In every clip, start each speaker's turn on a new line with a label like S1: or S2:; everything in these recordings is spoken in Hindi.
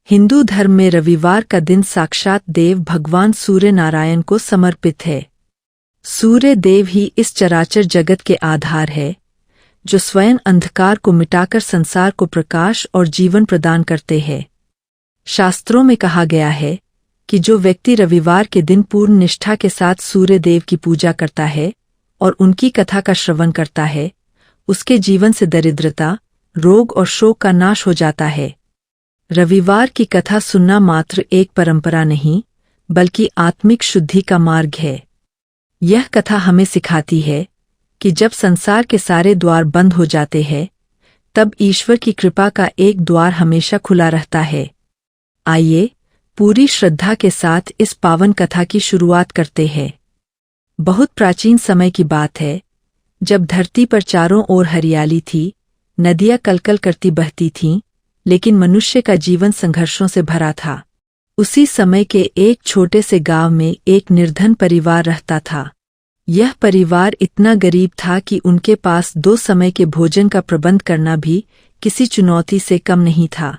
S1: हिंदू धर्म में रविवार का दिन साक्षात देव भगवान सूर्य नारायण को समर्पित है। सूर्य देव ही इस चराचर जगत के आधार है, जो स्वयं अंधकार को मिटाकर संसार को प्रकाश और जीवन प्रदान करते हैं। शास्त्रों में कहा गया है कि जो व्यक्ति रविवार के दिन पूर्ण निष्ठा के साथ सूर्य देव की पूजा करता है और उनकी कथा का श्रवण करता है, उसके जीवन से दरिद्रता, रोग और शोक का नाश हो जाता है। रविवार की कथा सुनना मात्र एक परंपरा नहीं, बल्कि आत्मिक शुद्धि का मार्ग है। यह कथा हमें सिखाती है कि जब संसार के सारे द्वार बंद हो जाते हैं, तब ईश्वर की कृपा का एक द्वार हमेशा खुला रहता है। आइए पूरी श्रद्धा के साथ इस पावन कथा की शुरुआत करते हैं। बहुत प्राचीन समय की बात है, जब धरती पर चारों ओर हरियाली थी, नदियां कलकल करती बहती थीं, लेकिन मनुष्य का जीवन संघर्षों से भरा था। उसी समय के एक छोटे से गांव में एक निर्धन परिवार रहता था। यह परिवार इतना गरीब था कि उनके पास 2 समय के भोजन का प्रबंध करना भी किसी चुनौती से कम नहीं था।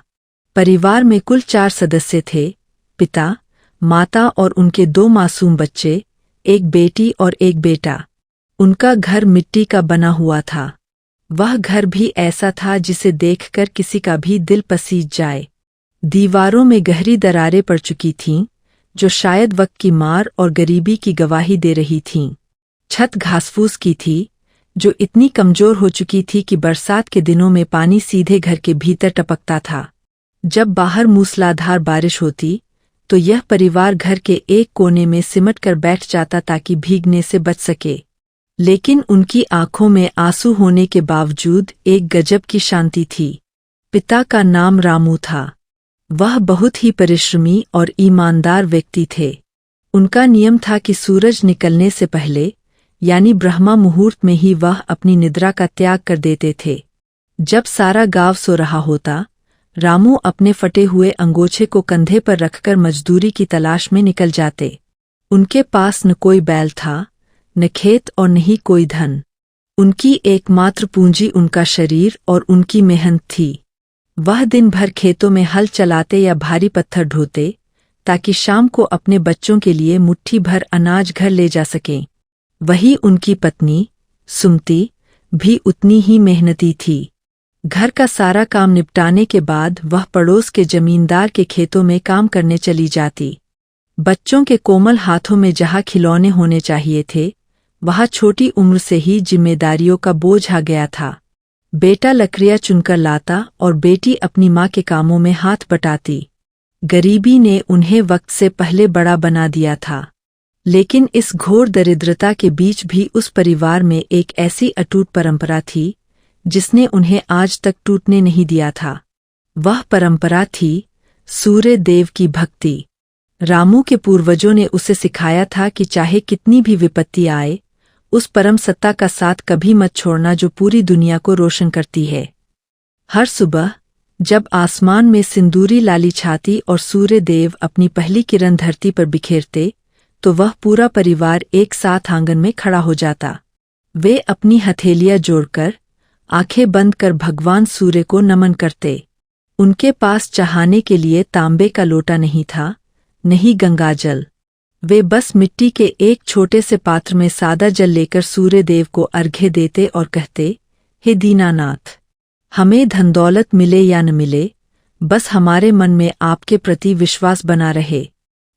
S1: परिवार में कुल 4 सदस्य थे, पिता, माता और उनके 2 मासूम बच्चे, एक बेटी और एक बेटा। उनका घर मिट्टी का बना हुआ था। वह घर भी ऐसा था जिसे देखकर किसी का भी दिल पसीज जाए। दीवारों में गहरी दरारें पड़ चुकी थीं, जो शायद वक्त की मार और गरीबी की गवाही दे रही थीं। छत घासफूस की थी, जो इतनी कमजोर हो चुकी थी कि बरसात के दिनों में पानी सीधे घर के भीतर टपकता था। जब बाहर मूसलाधार बारिश होती, तो यह परिवार घर के एक कोने में सिमट कर बैठ जाता ताकि भीगने से बच सके। लेकिन उनकी आंखों में आंसू होने के बावजूद एक गजब की शांति थी। पिता का नाम रामू था। वह बहुत ही परिश्रमी और ईमानदार व्यक्ति थे। उनका नियम था कि सूरज निकलने से पहले, यानी ब्रह्मा मुहूर्त में ही वह अपनी निद्रा का त्याग कर देते थे। जब सारा गांव सो रहा होता, रामू अपने फटे हुए अंगोछे को कंधे पर रखकर मजदूरी की तलाश में निकल जाते। उनके पास न कोई बैल था, न खेत और न ही कोई धन। उनकी एकमात्र पूंजी उनका शरीर और उनकी मेहनत थी। वह दिन भर खेतों में हल चलाते या भारी पत्थर ढोते, ताकि शाम को अपने बच्चों के लिए मुट्ठी भर अनाज घर ले जा सकें। वही उनकी पत्नी, सुमति, भी उतनी ही मेहनती थी। घर का सारा काम निपटाने के बाद वह पड़ोस के जमींदार के खेतों में काम करने चली जाती। बच्चों के कोमल हाथों में जहाँ खिलौने होने चाहिए थे, वहाँ छोटी उम्र से ही जिम्मेदारियों का बोझ आ गया था। बेटा लकड़ियाँ चुनकर लाता और बेटी अपनी माँ के कामों में हाथ बटाती। गरीबी ने उन्हें वक्त से पहले बड़ा बना दिया था। लेकिन इस घोर दरिद्रता के बीच भी उस परिवार में एक ऐसी अटूट परंपरा थी, जिसने उन्हें आज तक टूटने नहीं दिया था। वह परंपरा थी सूर्य देव की भक्ति। रामू के पूर्वजों ने उसे सिखाया था कि चाहे कितनी भी विपत्ति आए, उस परम सत्ता का साथ कभी मत छोड़ना जो पूरी दुनिया को रोशन करती है। हर सुबह जब आसमान में सिंदूरी लाली छाती और सूर्य देव अपनी पहली किरण धरती पर बिखेरते, तो वह पूरा परिवार एक साथ आंगन में खड़ा हो जाता। वे अपनी हथेलियां जोड़कर, आंखें बंद कर भगवान सूर्य को नमन करते। उनके पास चहाने के लिए तांबे का लोटा नहीं था, नहीं गंगाजल। वे बस मिट्टी के एक छोटे से पात्र में सादा जल लेकर सूर्य देव को अर्घ्य देते और कहते, हे दीनानाथ, हमें धन दौलत मिले या न मिले, बस हमारे मन में आपके प्रति विश्वास बना रहे।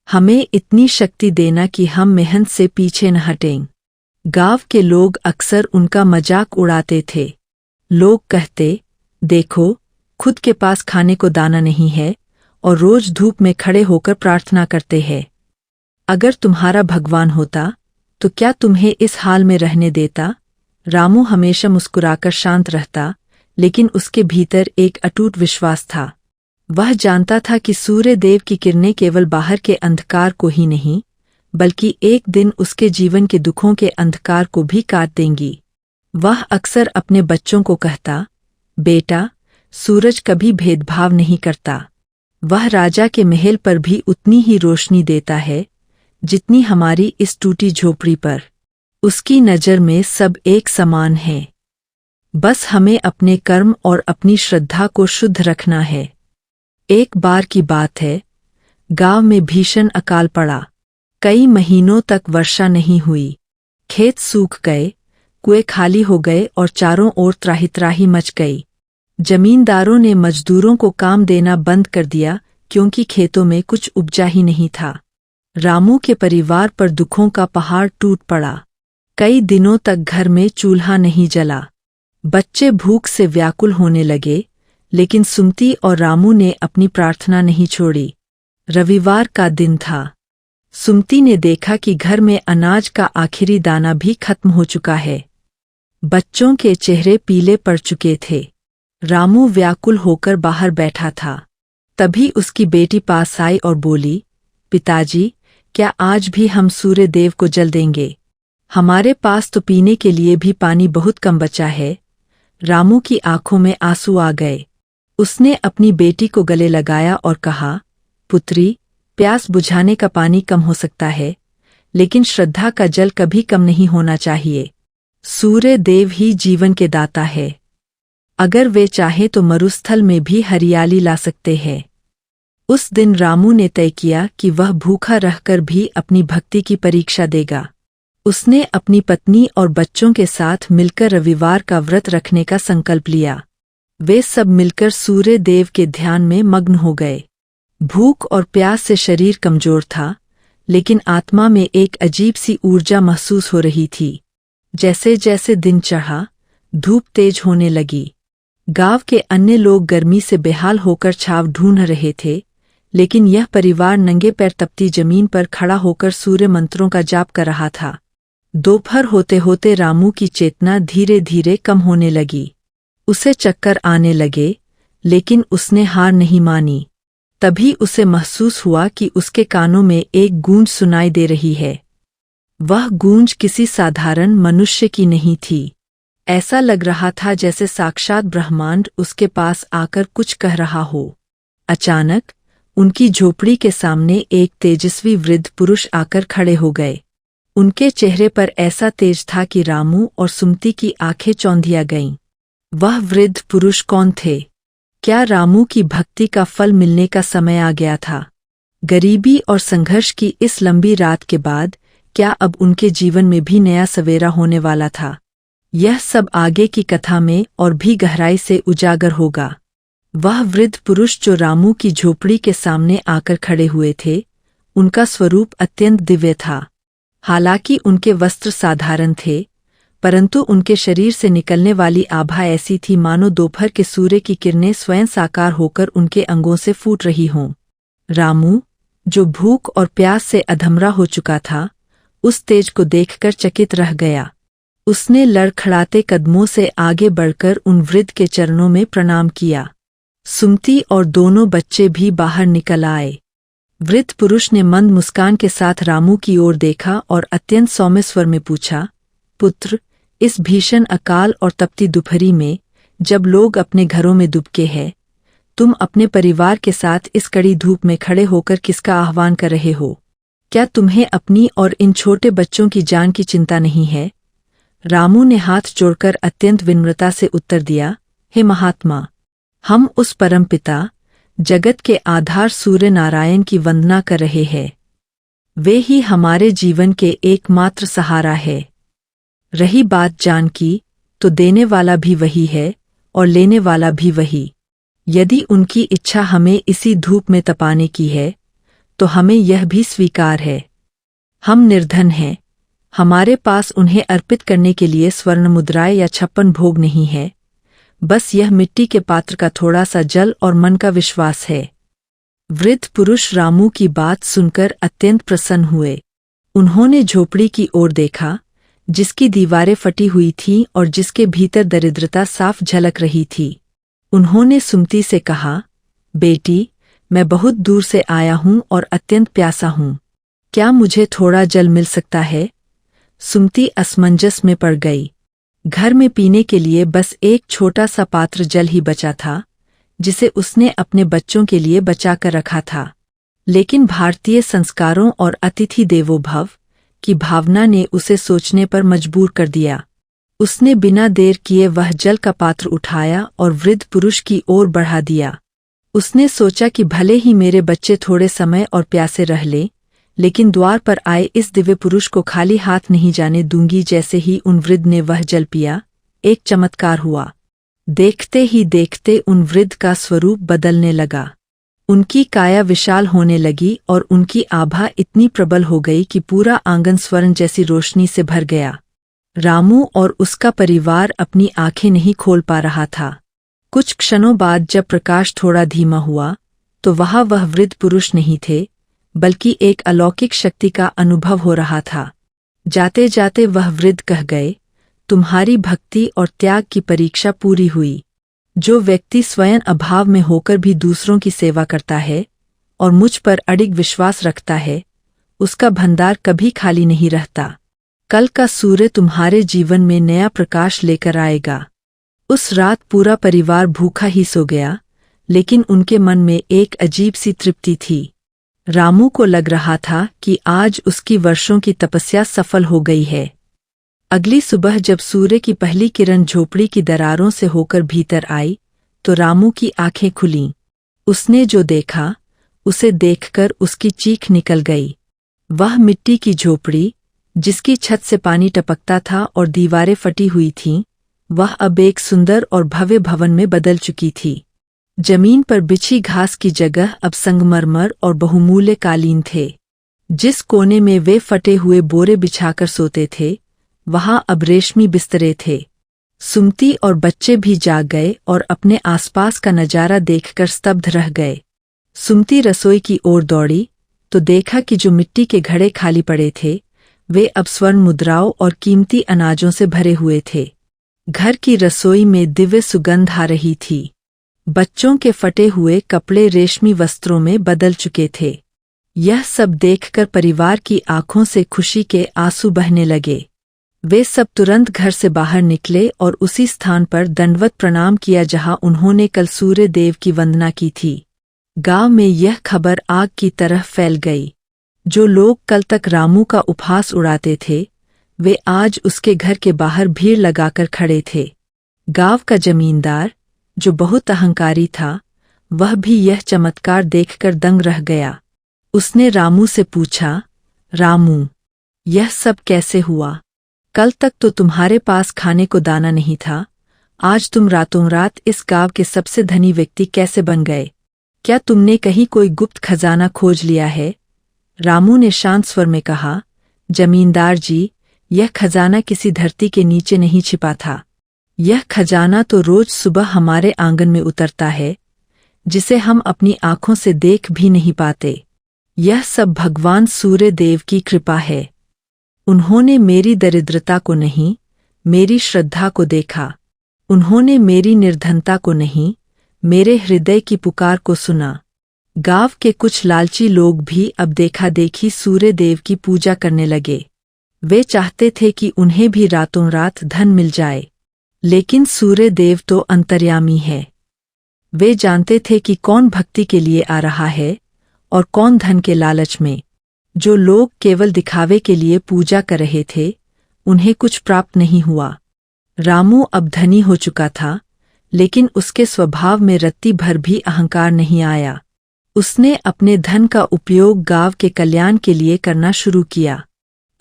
S1: हमें इतनी शक्ति देना कि हम मेहनत से पीछे न हटें। गांव के लोग अक्सर उनका मजाक उड़ाते थे। लोग कहते, देखो, खुद के पास खाने को दाना नहीं है और रोज धूप में खड़े होकर प्रार्थना करते हैं। अगर तुम्हारा भगवान होता, तो क्या तुम्हें इस हाल में रहने देता? रामू हमेशा मुस्कुराकर शांत रहता, लेकिन उसके भीतर एक अटूट विश्वास था। वह जानता था कि सूर्य देव की किरणें केवल बाहर के अंधकार को ही नहीं, बल्कि एक दिन उसके जीवन के दुखों के अंधकार को भी काट देंगी। वह अक्सर अपने बच्चों को कहता, बेटा, सूरज कभी भेदभाव नहीं करता। वह राजा के महल पर भी उतनी ही रोशनी देता है, जितनी हमारी इस टूटी झोपड़ी पर। उसकी नज़र में सब एक समान है। बस हमें अपने कर्म और अपनी श्रद्धा को शुद्ध रखना है। एक बार की बात है, गांव में भीषण अकाल पड़ा। कई महीनों तक वर्षा नहीं हुई। खेत सूख गए, कुएं खाली हो गए और चारों ओर त्राही मच गई। जमींदारों ने मजदूरों को काम देना बंद कर दिया क्योंकि खेतों में कुछ उपजा ही नहीं था। रामू के परिवार पर दुखों का पहाड़ टूट पड़ा। कई दिनों तक घर में चूल्हा नहीं जला। बच्चे भूख से व्याकुल होने लगे, लेकिन सुमती और रामू ने अपनी प्रार्थना नहीं छोड़ी। रविवार का दिन था। सुमती ने देखा कि घर में अनाज का आखिरी दाना भी खत्म हो चुका है। बच्चों के चेहरे पीले पड़ चुके थे। रामू व्याकुल होकर बाहर बैठा था। तभी उसकी बेटी पास आई और बोली, पिताजी, क्या आज भी हम सूर्य देव को जल देंगे? हमारे पास तो पीने के लिए भी पानी बहुत कम बचा है। रामू की आंखों में आंसू आ गए। उसने अपनी बेटी को गले लगाया और कहा, पुत्री, प्यास बुझाने का पानी कम हो सकता है, लेकिन श्रद्धा का जल कभी कम नहीं होना चाहिए। सूर्य देव ही जीवन के दाता है। अगर वे चाहे तो मरुस्थल में भी हरियाली ला सकते हैं। उस दिन रामू ने तय किया कि वह भूखा रहकर भी अपनी भक्ति की परीक्षा देगा। उसने अपनी पत्नी और बच्चों के साथ मिलकर रविवार का व्रत रखने का संकल्प लिया। वे सब मिलकर सूर्य देव के ध्यान में मग्न हो गए। भूख और प्यास से शरीर कमजोर था, लेकिन आत्मा में एक अजीब सी ऊर्जा महसूस हो रही थी। जैसे जैसे दिन चढ़ा, धूप तेज होने लगी। गांव के अन्य लोग गर्मी से बेहाल होकर छाव ढूंढ रहे थे, लेकिन यह परिवार नंगे पैर तपती जमीन पर खड़ा होकर सूर्य मंत्रों का जाप कर रहा था। दोपहर होते होते रामू की चेतना धीरे धीरे कम होने लगी। उसे चक्कर आने लगे, लेकिन उसने हार नहीं मानी। तभी उसे महसूस हुआ कि उसके कानों में एक गूंज सुनाई दे रही है। वह गूंज किसी साधारण मनुष्य की नहीं थी। ऐसा लग रहा था जैसे साक्षात ब्रह्मांड उसके पास आकर कुछ कह रहा हो। अचानक उनकी झोपड़ी के सामने एक तेजस्वी वृद्ध पुरुष आकर खड़े हो गए। उनके चेहरे पर ऐसा तेज था कि रामू और सुमती की आंखें चौंधिया गईं। वह वृद्ध पुरुष कौन थे? क्या रामू की भक्ति का फल मिलने का समय आ गया था? गरीबी और संघर्ष की इस लंबी रात के बाद क्या अब उनके जीवन में भी नया सवेरा होने वाला था? यह सब आगे की कथा में और भी गहराई से उजागर होगा। वह वृद्ध पुरुष जो रामू की झोपड़ी के सामने आकर खड़े हुए थे, उनका स्वरूप अत्यंत दिव्य था। हालांकि उनके वस्त्र साधारण थे, परंतु उनके शरीर से निकलने वाली आभा ऐसी थी मानो दोपहर के सूर्य की किरणें स्वयं साकार होकर उनके अंगों से फूट रही हों। रामू, जो भूख और प्यास से अधमरा हो चुका था, उस तेज को देखकर चकित रह गया। उसने लड़खड़ाते कदमों से आगे बढ़कर उन वृद्ध के चरणों में प्रणाम किया। सुमती और दोनों बच्चे भी बाहर निकल आए। वृद्ध पुरुष ने मंद मुस्कान के साथ रामू की ओर देखा और अत्यंत सौम्य स्वर में पूछा, पुत्र, इस भीषण अकाल और तपती दोपहरी में, जब लोग अपने घरों में दुबके हैं, तुम अपने परिवार के साथ इस कड़ी धूप में खड़े होकर किसका आह्वान कर रहे हो? क्या तुम्हें अपनी और इन छोटे बच्चों की जान की चिंता नहीं है? रामू ने हाथ जोड़कर अत्यंत विनम्रता से उत्तर दिया, हे महात्मा, हम उस परमपिता, जगत के आधार सूर्य नारायण की वंदना कर रहे हैं। वे ही हमारे जीवन के एकमात्र सहारा है। रही बात जान की, तो देने वाला भी वही है और लेने वाला भी वही। यदि उनकी इच्छा हमें इसी धूप में तपाने की है, तो हमें यह भी स्वीकार है। हम निर्धन हैं, हमारे पास उन्हें अर्पित करने के लिए स्वर्ण मुद्राएं या 56 भोग नहीं है, बस यह मिट्टी के पात्र का थोड़ा सा जल और मन का विश्वास है। वृद्ध पुरुष रामू की बात सुनकर अत्यंत प्रसन्न हुए। उन्होंने झोपड़ी की ओर देखा, जिसकी दीवारें फटी हुई थीं और जिसके भीतर दरिद्रता साफ झलक रही थी। उन्होंने सुमती से कहा, बेटी, मैं बहुत दूर से आया हूँ और अत्यंत प्यासा हूँ। क्या मुझे थोड़ा जल मिल सकता है? सुमती असमंजस में पड़ गई। घर में पीने के लिए बस एक छोटा सा पात्र जल ही बचा था, जिसे उसने अपने बच्चों के लिए बचाकर रखा था। लेकिन भारतीय संस्कारों और अतिथि देवो भव की भावना ने उसे सोचने पर मजबूर कर दिया। उसने बिना देर किए वह जल का पात्र उठाया और वृद्ध पुरुष की ओर बढ़ा दिया। उसने सोचा कि भले ही मेरे बच्चे थोड़े समय और प्यासे रह लें, लेकिन द्वार पर आए इस दिव्य पुरुष को खाली हाथ नहीं जाने दूंगी। जैसे ही उन वृद्ध ने वह जल पिया, एक चमत्कार हुआ। देखते ही देखते उन वृद्ध का स्वरूप बदलने लगा। उनकी काया विशाल होने लगी और उनकी आभा इतनी प्रबल हो गई कि पूरा आंगन स्वर्ण जैसी रोशनी से भर गया। रामू और उसका परिवार अपनी आंखें नहीं खोल पा रहा था। कुछ क्षणों बाद जब प्रकाश थोड़ा धीमा हुआ, तो वह वृद्ध पुरुष नहीं थे, बल्कि एक अलौकिक शक्ति का अनुभव हो रहा था। जाते जाते वह वृद्ध कह गए, तुम्हारी भक्ति और त्याग की परीक्षा पूरी हुई। जो व्यक्ति स्वयं अभाव में होकर भी दूसरों की सेवा करता है और मुझ पर अडिग विश्वास रखता है, उसका भंडार कभी खाली नहीं रहता। कल का सूर्य तुम्हारे जीवन में नया प्रकाश लेकर आएगा। उस रात पूरा परिवार भूखा ही सो गया, लेकिन उनके मन में एक अजीब सी तृप्ति थी। रामू को लग रहा था कि आज उसकी वर्षों की तपस्या सफल हो गई है। अगली सुबह जब सूर्य की पहली किरण झोपड़ी की दरारों से होकर भीतर आई, तो रामू की आंखें खुलीं। उसने जो देखा, उसे देखकर उसकी चीख निकल गई। वह मिट्टी की झोपड़ी, जिसकी छत से पानी टपकता था और दीवारें फटी हुई थीं, वह अब एक सुंदर और भव्य भवन में बदल चुकी थी। जमीन पर बिछी घास की जगह अब संगमरमर और बहुमूल्य कालीन थे। जिस कोने में वे फटे हुए बोरे बिछाकर सोते थे, वहां अब रेशमी बिस्तरे थे। सुमती और बच्चे भी जाग गए और अपने आसपास का नजारा देखकर स्तब्ध रह गए। सुमती रसोई की ओर दौड़ी तो देखा कि जो मिट्टी के घड़े खाली पड़े थे, वे अब स्वर्ण मुद्राओं और कीमती अनाजों से भरे हुए थे। घर की रसोई में दिव्य सुगंध आ रही थी। बच्चों के फटे हुए कपड़े रेशमी वस्त्रों में बदल चुके थे। यह सब देखकर परिवार की आंखों से खुशी के आंसू बहने लगे। वे सब तुरंत घर से बाहर निकले और उसी स्थान पर दंडवत प्रणाम किया जहां उन्होंने कल सूर्य देव की वंदना की थी। गांव में यह खबर आग की तरह फैल गई। जो लोग कल तक रामू का उपहास उड़ाते थे, वे आज उसके घर के बाहर भीड़ लगाकर खड़े थे। गांव का जमींदार, जो बहुत अहंकारी था, वह भी यह चमत्कार देखकर दंग रह गया। उसने रामू से पूछा, रामू, यह सब कैसे हुआ? कल तक तो तुम्हारे पास खाने को दाना नहीं था, आज तुम रातों रात इस गांव के सबसे धनी व्यक्ति कैसे बन गए? क्या तुमने कहीं कोई गुप्त खजाना खोज लिया है? रामू ने शांत स्वर में कहा, जमींदार जी, यह खजाना किसी धरती के नीचे नहीं छिपा था। यह खजाना तो रोज सुबह हमारे आंगन में उतरता है, जिसे हम अपनी आंखों से देख भी नहीं पाते। यह सब भगवान सूर्य देव की कृपा है। उन्होंने मेरी दरिद्रता को नहीं, मेरी श्रद्धा को देखा। उन्होंने मेरी निर्धनता को नहीं, मेरे हृदय की पुकार को सुना। गांव के कुछ लालची लोग भी अब देखा देखी सूर्य देव की पूजा करने लगे। वे चाहते थे कि उन्हें भी रातों रात धन मिल जाए, लेकिन सूर्य देव तो अंतर्यामी है। वे जानते थे कि कौन भक्ति के लिए आ रहा है और कौन धन के लालच में। जो लोग केवल दिखावे के लिए पूजा कर रहे थे, उन्हें कुछ प्राप्त नहीं हुआ। रामू अब धनी हो चुका था, लेकिन उसके स्वभाव में रत्ती भर भी अहंकार नहीं आया। उसने अपने धन का उपयोग गांव के कल्याण के लिए करना शुरू किया।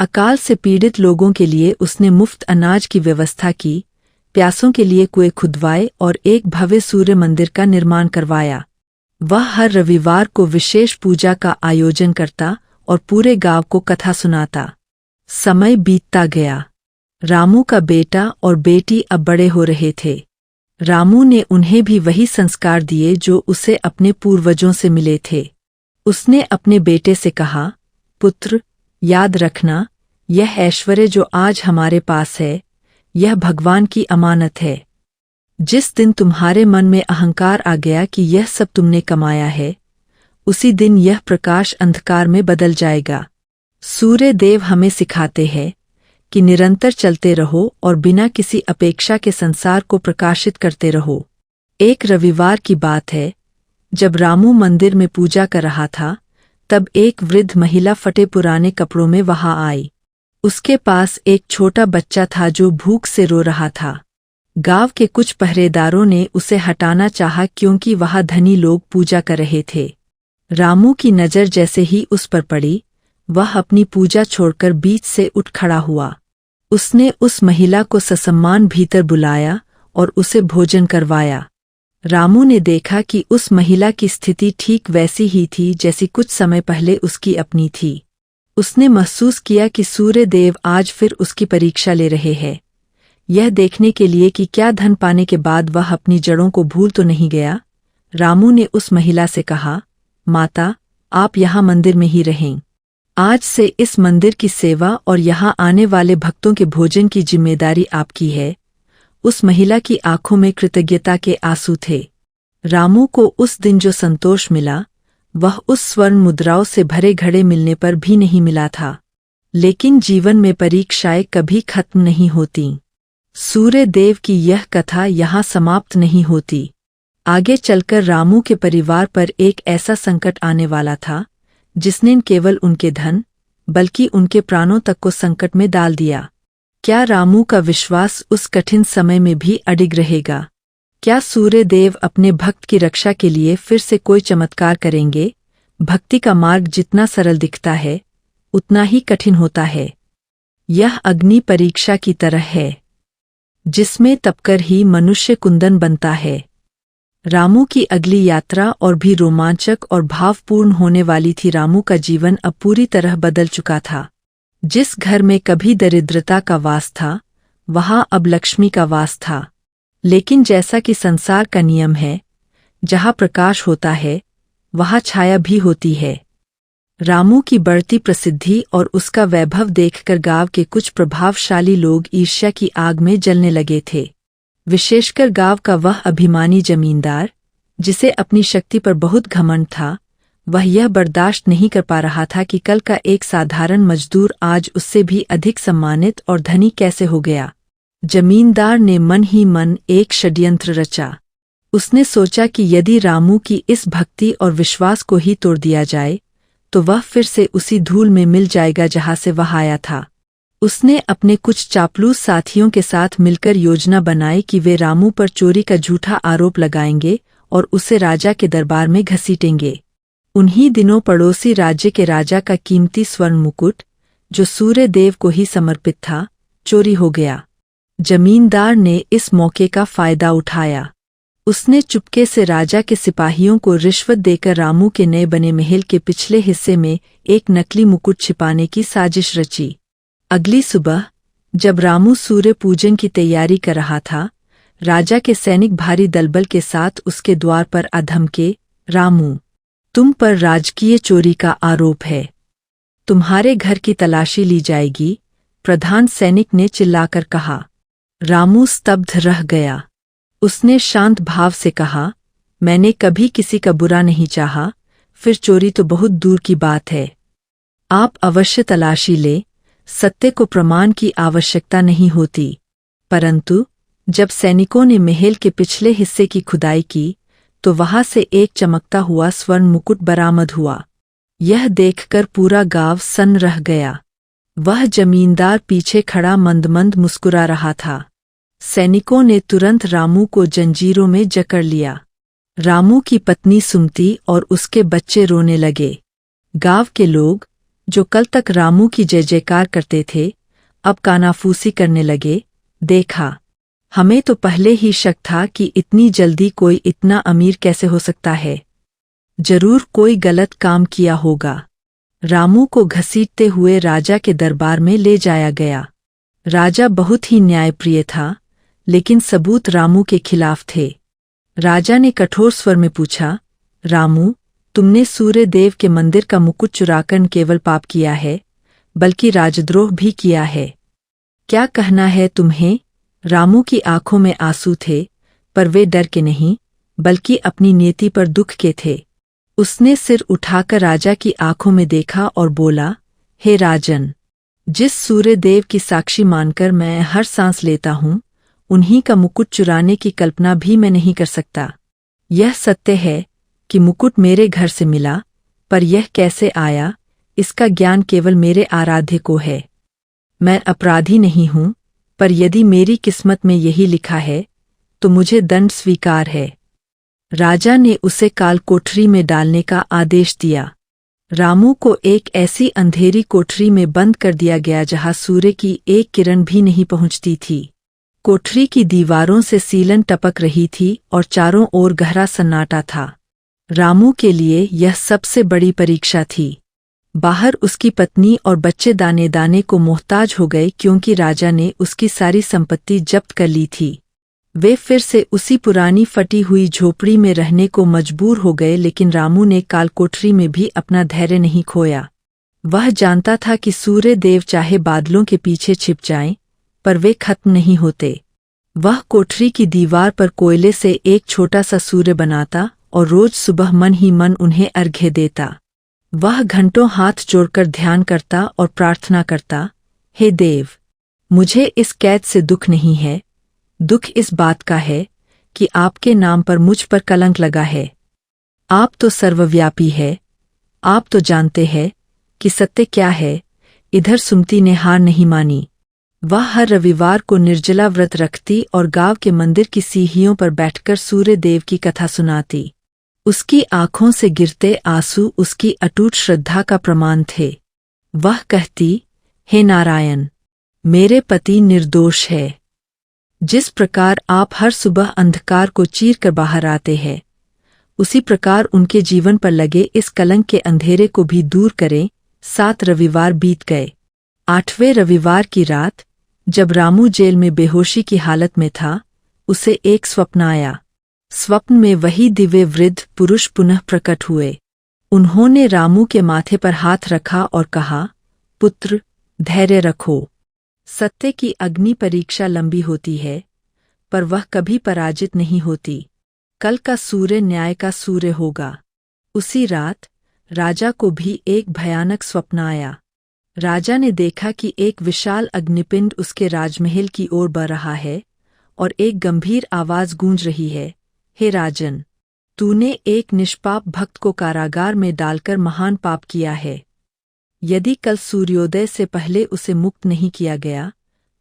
S1: अकाल से पीड़ित लोगों के लिए उसने मुफ्त अनाज की व्यवस्था की, प्यासों के लिए कुएं खुदवाए और एक भव्य सूर्य मंदिर का निर्माण करवाया। वह हर रविवार को विशेष पूजा का आयोजन करता और पूरे गांव को कथा सुनाता। समय बीतता गया। रामू का बेटा और बेटी अब बड़े हो रहे थे। रामू ने उन्हें भी वही संस्कार दिए जो उसे अपने पूर्वजों से मिले थे। उसने अपने बेटे से कहा, पुत्र, याद रखना, यह ऐश्वर्य जो आज हमारे पास है, यह भगवान की अमानत है। जिस दिन तुम्हारे मन में अहंकार आ गया कि यह सब तुमने कमाया है, उसी दिन यह प्रकाश अंधकार में बदल जाएगा। सूर्य देव हमें सिखाते हैं कि निरंतर चलते रहो और बिना किसी अपेक्षा के संसार को प्रकाशित करते रहो। एक रविवार की बात है, जब रामू मंदिर में पूजा कर रहा था, तब एक वृद्ध महिला फटे पुराने कपड़ों में वहां आई। उसके पास एक छोटा बच्चा था जो भूख से रो रहा था। गांव के कुछ पहरेदारों ने उसे हटाना चाहा क्योंकि वहां धनी लोग पूजा कर रहे थे। रामू की नज़र जैसे ही उस पर पड़ी, वह अपनी पूजा छोड़कर बीच से उठ खड़ा हुआ। उसने उस महिला को ससम्मान भीतर बुलाया और उसे भोजन करवाया। रामू ने देखा कि उस महिला की स्थिति ठीक वैसी ही थी जैसी कुछ समय पहले उसकी अपनी थी। उसने महसूस किया कि सूर्य देव आज फिर उसकी परीक्षा ले रहे हैं, यह देखने के लिए कि क्या धन पाने के बाद वह अपनी जड़ों को भूल तो नहीं गया। रामू ने उस महिला से कहा, माता, आप यहाँ मंदिर में ही रहें। आज से इस मंदिर की सेवा और यहाँ आने वाले भक्तों के भोजन की जिम्मेदारी आपकी है। उस महिला की आंखों में कृतज्ञता के आंसू थे। रामू को उस दिन जो संतोष मिला, वह उस स्वर्ण मुद्राओं से भरे घड़े मिलने पर भी नहीं मिला था। लेकिन जीवन में परीक्षाएं कभी खत्म नहीं होती। सूर्य देव की यह कथा यहाँ समाप्त नहीं होती। आगे चलकर रामू के परिवार पर एक ऐसा संकट आने वाला था जिसने न केवल उनके धन बल्कि उनके प्राणों तक को संकट में डाल दिया। क्या रामू का विश्वास उस कठिन समय में भी अडिग रहेगा? क्या सूर्य देव अपने भक्त की रक्षा के लिए फिर से कोई चमत्कार करेंगे? भक्ति का मार्ग जितना सरल दिखता है, उतना ही कठिन होता है। यह अग्नि परीक्षा की तरह है, जिसमें तपकर ही मनुष्य कुंदन बनता है। रामू की अगली यात्रा और भी रोमांचक और भावपूर्ण होने वाली थी। रामू का जीवन अब पूरी तरह बदल चुका था। जिस घर में कभी दरिद्रता का वास था, वहां अब लक्ष्मी का वास था। लेकिन जैसा कि संसार का नियम है, जहां प्रकाश होता है, वहां छाया भी होती है। रामू की बढ़ती प्रसिद्धि और उसका वैभव देखकर गांव के कुछ प्रभावशाली लोग ईर्ष्या की आग में जलने लगे थे। विशेषकर गांव का वह अभिमानी जमींदार, जिसे अपनी शक्ति पर बहुत घमंड था, वह यह बर्दाश्त नहीं कर पा रहा था कि कल का एक साधारण मजदूर आज उससे भी अधिक सम्मानित और धनी कैसे हो गया। जमींदार ने मन ही मन एक षड्यंत्र रचा। उसने सोचा कि यदि रामू की इस भक्ति और विश्वास को ही तोड़ दिया जाए, तो वह फिर से उसी धूल में मिल जाएगा जहां से वह आया था। उसने अपने कुछ चापलूस साथियों के साथ मिलकर योजना बनाई कि वे रामू पर चोरी का झूठा आरोप लगाएंगे और उसे राजा के दरबार में घसीटेंगे। उन्हीं दिनों पड़ोसी राज्य के राजा का कीमती स्वर्ण मुकुट, जो सूर्य देव को ही समर्पित था, चोरी हो गया। जमींदार ने इस मौके का फायदा उठाया। उसने चुपके से राजा के सिपाहियों को रिश्वत देकर रामू के नए बने महल के पिछले हिस्से में एक नकली मुकुट छिपाने की साजिश रची। अगली सुबह जब रामू सूर्य पूजन की तैयारी कर रहा था, राजा के सैनिक भारी दलबल के साथ उसके द्वार पर आ धमके, रामू, तुम पर राजकीय चोरी का आरोप है, तुम्हारे घर की तलाशी ली जाएगी, प्रधान सैनिक ने चिल्लाकर कहा। रामू स्तब्ध रह गया। उसने शांत भाव से कहा, मैंने कभी किसी का बुरा नहीं चाहा, फिर चोरी तो बहुत दूर की बात है। आप अवश्य तलाशी ले, सत्य को प्रमाण की आवश्यकता नहीं होती। परंतु जब सैनिकों ने महल के पिछले हिस्से की खुदाई की, तो वहां से एक चमकता हुआ स्वर्ण मुकुट बरामद हुआ। यह देखकर पूरा गांव सन्न रह गया। वह जमींदार पीछे खड़ा मंद-मंद मुस्कुरा रहा था। सैनिकों ने तुरंत रामू को जंजीरों में जकड़ लिया। रामू की पत्नी सुमती और उसके बच्चे रोने लगे। गांव के लोग, जो कल तक रामू की जय जयकार करते थे, अब कानाफूसी करने लगे। देखा, हमें तो पहले ही शक था कि इतनी जल्दी कोई इतना अमीर कैसे हो सकता है। जरूर कोई गलत काम किया होगा। रामू को घसीटते हुए राजा के दरबार में ले जाया गया। राजा बहुत ही न्यायप्रिय था, लेकिन सबूत रामू के खिलाफ थे। राजा ने कठोर स्वर में पूछा, रामू, तुमने सूर्य देव के मंदिर का मुकुट चुराकर केवल पाप किया है, बल्कि राजद्रोह भी किया है। क्या कहना है तुम्हें? रामू की आंखों में आंसू थे, पर वे डर के नहीं, बल्कि अपनी नियति पर दुख के थे। उसने सिर उठाकर राजा की आंखों में देखा और बोला, हे राजन, जिस सूर्य देव की साक्षी मानकर मैं हर सांस लेता हूँ, उन्हीं का मुकुट चुराने की कल्पना भी मैं नहीं कर सकता। यह सत्य है कि मुकुट मेरे घर से मिला, पर यह कैसे आया, इसका ज्ञान केवल मेरे आराध्य को है। मैं अपराधी नहीं हूँ, पर यदि मेरी किस्मत में यही लिखा है तो मुझे दंड स्वीकार है। राजा ने उसे काल कोठरी में डालने का आदेश दिया। रामू को एक ऐसी अंधेरी कोठरी में बंद कर दिया गया जहां सूर्य की एक किरण भी नहीं पहुंचती थी। कोठरी की दीवारों से सीलन टपक रही थी और चारों ओर गहरा सन्नाटा था। रामू के लिए यह सबसे बड़ी परीक्षा थी। बाहर उसकी पत्नी और बच्चे दाने दाने को मोहताज हो गए क्योंकि राजा ने उसकी सारी संपत्ति जब्त कर ली थी। वे फिर से उसी पुरानी फटी हुई झोपड़ी में रहने को मजबूर हो गए, लेकिन रामू ने कालकोठरी में भी अपना धैर्य नहीं खोया। वह जानता था कि सूर्य देव चाहे बादलों के पीछे छिप जाएं, पर वे खत्म नहीं होते। वह कोठरी की दीवार पर कोयले से एक छोटा सा सूर्य बनाता और रोज सुबह मन ही मन उन्हें अर्घ्य देता। वह घंटों हाथ जोड़कर ध्यान करता और प्रार्थना करता, हे देव, मुझे इस कैद से दुख नहीं है। दुख इस बात का है कि आपके नाम पर मुझ पर कलंक लगा है। आप तो सर्वव्यापी है, आप तो जानते हैं कि सत्य क्या है। इधर सुमति ने हार नहीं मानी। वह हर रविवार को निर्जला व्रत रखती और गांव के मंदिर की सीढ़ियों पर बैठकर सूर्य देव की कथा सुनाती। उसकी आंखों से गिरते आंसू उसकी अटूट श्रद्धा का प्रमाण थे। वह कहती, हे नारायण, मेरे पति निर्दोष है। जिस प्रकार आप हर सुबह अंधकार को चीर कर बाहर आते हैं, उसी प्रकार उनके जीवन पर लगे इस कलंक के अंधेरे को भी दूर करें। 7 रविवार बीत गए। 8वें रविवार की रात, जब रामू जेल में बेहोशी की हालत में था, उसे एक स्वप्न आया। स्वप्न में वही दिव्य वृद्ध पुरुष पुनः प्रकट हुए। उन्होंने रामू के माथे पर हाथ रखा और कहा, पुत्र, धैर्य रखो। सत्य की अग्नि परीक्षा लंबी होती है, पर वह कभी पराजित नहीं होती। कल का सूर्य न्याय का सूर्य होगा। उसी रात राजा को भी एक भयानक स्वप्न आया। राजा ने देखा कि एक विशाल अग्निपिंड उसके राजमहल की ओर बढ़ रहा है और एक गंभीर आवाज गूंज रही है, हे राजन, तूने एक निष्पाप भक्त को कारागार में डालकर महान पाप किया है। यदि कल सूर्योदय से पहले उसे मुक्त नहीं किया गया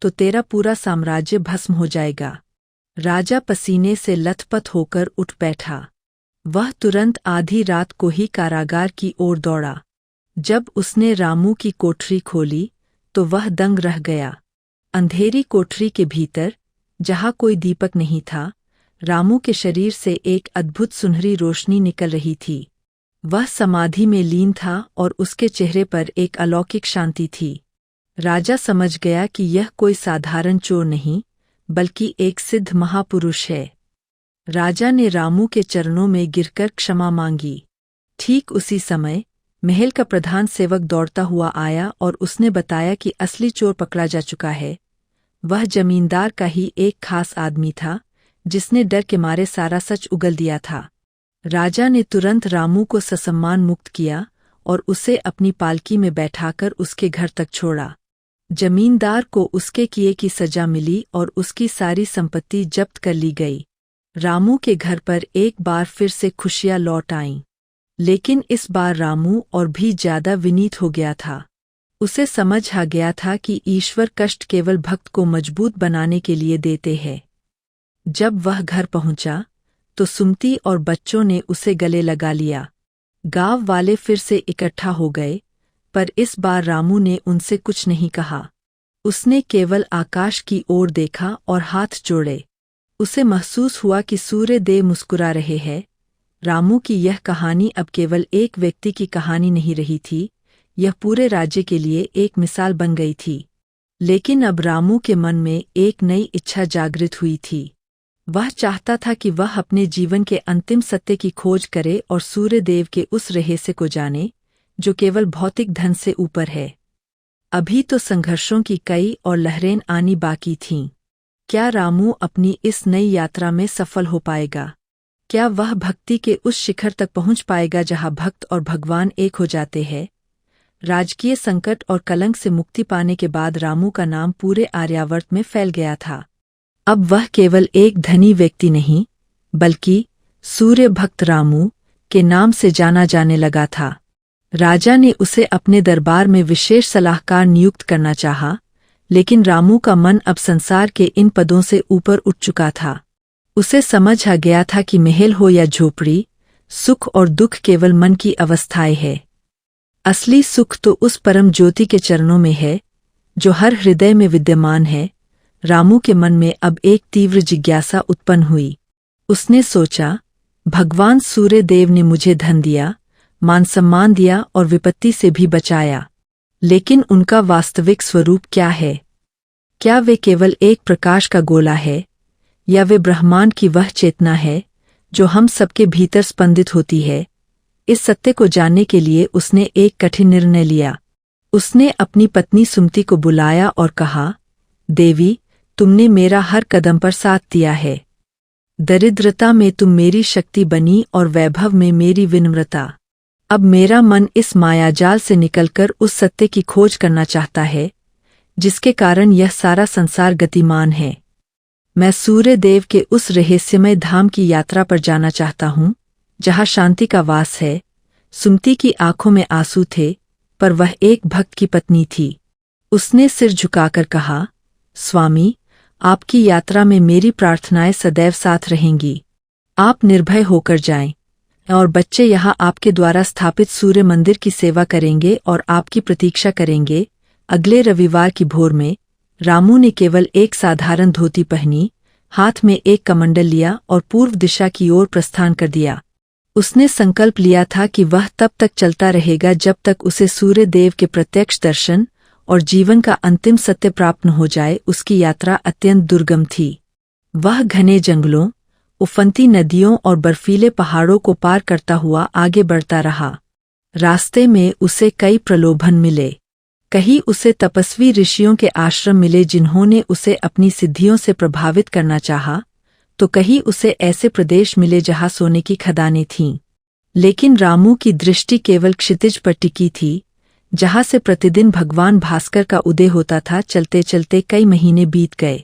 S1: तो तेरा पूरा साम्राज्य भस्म हो जाएगा। राजा पसीने से लथपथ होकर उठ बैठा। वह तुरंत आधी रात को ही कारागार की ओर दौड़ा। जब उसने रामू की कोठरी खोली तो वह दंग रह गया। अंधेरी कोठरी के भीतर, जहाँ कोई दीपक नहीं था, रामू के शरीर से एक अद्भुत सुनहरी रोशनी निकल रही थी। वह समाधि में लीन था और उसके चेहरे पर एक अलौकिक शांति थी। राजा समझ गया कि यह कोई साधारण चोर नहीं, बल्कि एक सिद्ध महापुरुष है। राजा ने रामू के चरणों में गिरकर क्षमा मांगी। ठीक उसी समय महल का प्रधान सेवक दौड़ता हुआ आया और उसने बताया कि असली चोर पकड़ा जा चुका है। वह जमींदार का ही एक खास आदमी था, जिसने डर के मारे सारा सच उगल दिया था। राजा ने तुरंत रामू को ससम्मान मुक्त किया और उसे अपनी पालकी में बैठाकर उसके घर तक छोड़ा। जमींदार को उसके किए की सजा मिली और उसकी सारी संपत्ति जब्त कर ली गई। रामू के घर पर एक बार फिर से खुशियां लौट आईं, लेकिन इस बार रामू और भी ज्यादा विनीत हो गया था। उसे समझ आ गया था कि ईश्वर कष्ट केवल भक्त को मजबूत बनाने के लिए देते हैं। जब वह घर पहुंचा तो सुमति और बच्चों ने उसे गले लगा लिया। गांव वाले फिर से इकट्ठा हो गए, पर इस बार रामू ने उनसे कुछ नहीं कहा। उसने केवल आकाश की ओर देखा और हाथ जोड़े। उसे महसूस हुआ कि सूर्य देव मुस्कुरा रहे हैं। रामू की यह कहानी अब केवल एक व्यक्ति की कहानी नहीं रही थी, यह पूरे राज्य के लिए एक मिसाल बन गई थी। लेकिन अब रामू के मन में एक नई इच्छा जागृत हुई थी। वह चाहता था कि वह अपने जीवन के अंतिम सत्य की खोज करे और सूर्य देव के उस रहस्य को जाने जो केवल भौतिक धन से ऊपर है। अभी तो संघर्षों की कई और लहरें आनी बाकी थीं। क्या रामू अपनी इस नई यात्रा में सफल हो पाएगा? क्या वह भक्ति के उस शिखर तक पहुंच पाएगा जहां भक्त और भगवान एक हो जाते हैं? राजकीय संकट और कलंक से मुक्ति पाने के बाद रामू का नाम पूरे आर्यावर्त में फैल गया था। अब वह केवल एक धनी व्यक्ति नहीं, बल्कि सूर्य भक्त रामू के नाम से जाना जाने लगा था। राजा ने उसे अपने दरबार में विशेष सलाहकार नियुक्त करना चाहा, लेकिन रामू का मन अब संसार के इन पदों से ऊपर उठ चुका था। उसे समझ आ गया था कि महल हो या झोपड़ी, सुख और दुख केवल मन की अवस्थाएं है। असली सुख तो उस परम ज्योति के चरणों में है जो हर हृदय में विद्यमान है। रामू के मन में अब एक तीव्र जिज्ञासा उत्पन्न हुई। उसने सोचा, भगवान सूर्य देव ने मुझे धन दिया, मान सम्मान दिया और विपत्ति से भी बचाया, लेकिन उनका वास्तविक स्वरूप क्या है? क्या वे केवल एक प्रकाश का गोला है, या वे ब्रह्मांड की वह चेतना है जो हम सबके भीतर स्पंदित होती है? इस सत्य को जानने के लिए उसने एक कठिन निर्णय लिया। उसने अपनी पत्नी सुमति को बुलाया और कहा, देवी, तुमने मेरा हर कदम पर साथ दिया है। दरिद्रता में तुम मेरी शक्ति बनी और वैभव में मेरी विनम्रता। अब मेरा मन इस मायाजाल से निकलकर उस सत्य की खोज करना चाहता है जिसके कारण यह सारा संसार गतिमान है। मैं सूर्य देव के उस रहस्यमय धाम की यात्रा पर जाना चाहता हूँ जहाँ शांति का वास है। सुमति की आंखों में आंसू थे, पर वह एक भक्त की पत्नी थी। उसने सिर झुकाकर कहा, स्वामी, आपकी यात्रा में मेरी प्रार्थनाएं सदैव साथ रहेंगी। आप निर्भय होकर जाएं, और बच्चे यहाँ आपके द्वारा स्थापित सूर्य मंदिर की सेवा करेंगे और आपकी प्रतीक्षा करेंगे। अगले रविवार की भोर में रामू ने केवल एक साधारण धोती पहनी, हाथ में एक कमंडल लिया और पूर्व दिशा की ओर प्रस्थान कर दिया। उसने संकल्प लिया था कि वह तब तक चलता रहेगा जब तक उसे सूर्य देव के प्रत्यक्ष दर्शन और जीवन का अंतिम सत्य प्राप्त न हो जाए। उसकी यात्रा अत्यंत दुर्गम थी। वह घने जंगलों, उफनती नदियों और बर्फीले पहाड़ों को पार करता हुआ आगे बढ़ता रहा। रास्ते में उसे कई प्रलोभन मिले। कहीं उसे तपस्वी ऋषियों के आश्रम मिले जिन्होंने उसे अपनी सिद्धियों से प्रभावित करना चाहा, तो कहीं उसे ऐसे प्रदेश मिले जहाँ सोने की खदानें थीं। लेकिन रामू की दृष्टि केवल क्षितिज पर टिकी थी, जहाँ से प्रतिदिन भगवान भास्कर का उदय होता था। चलते चलते कई महीने बीत गए।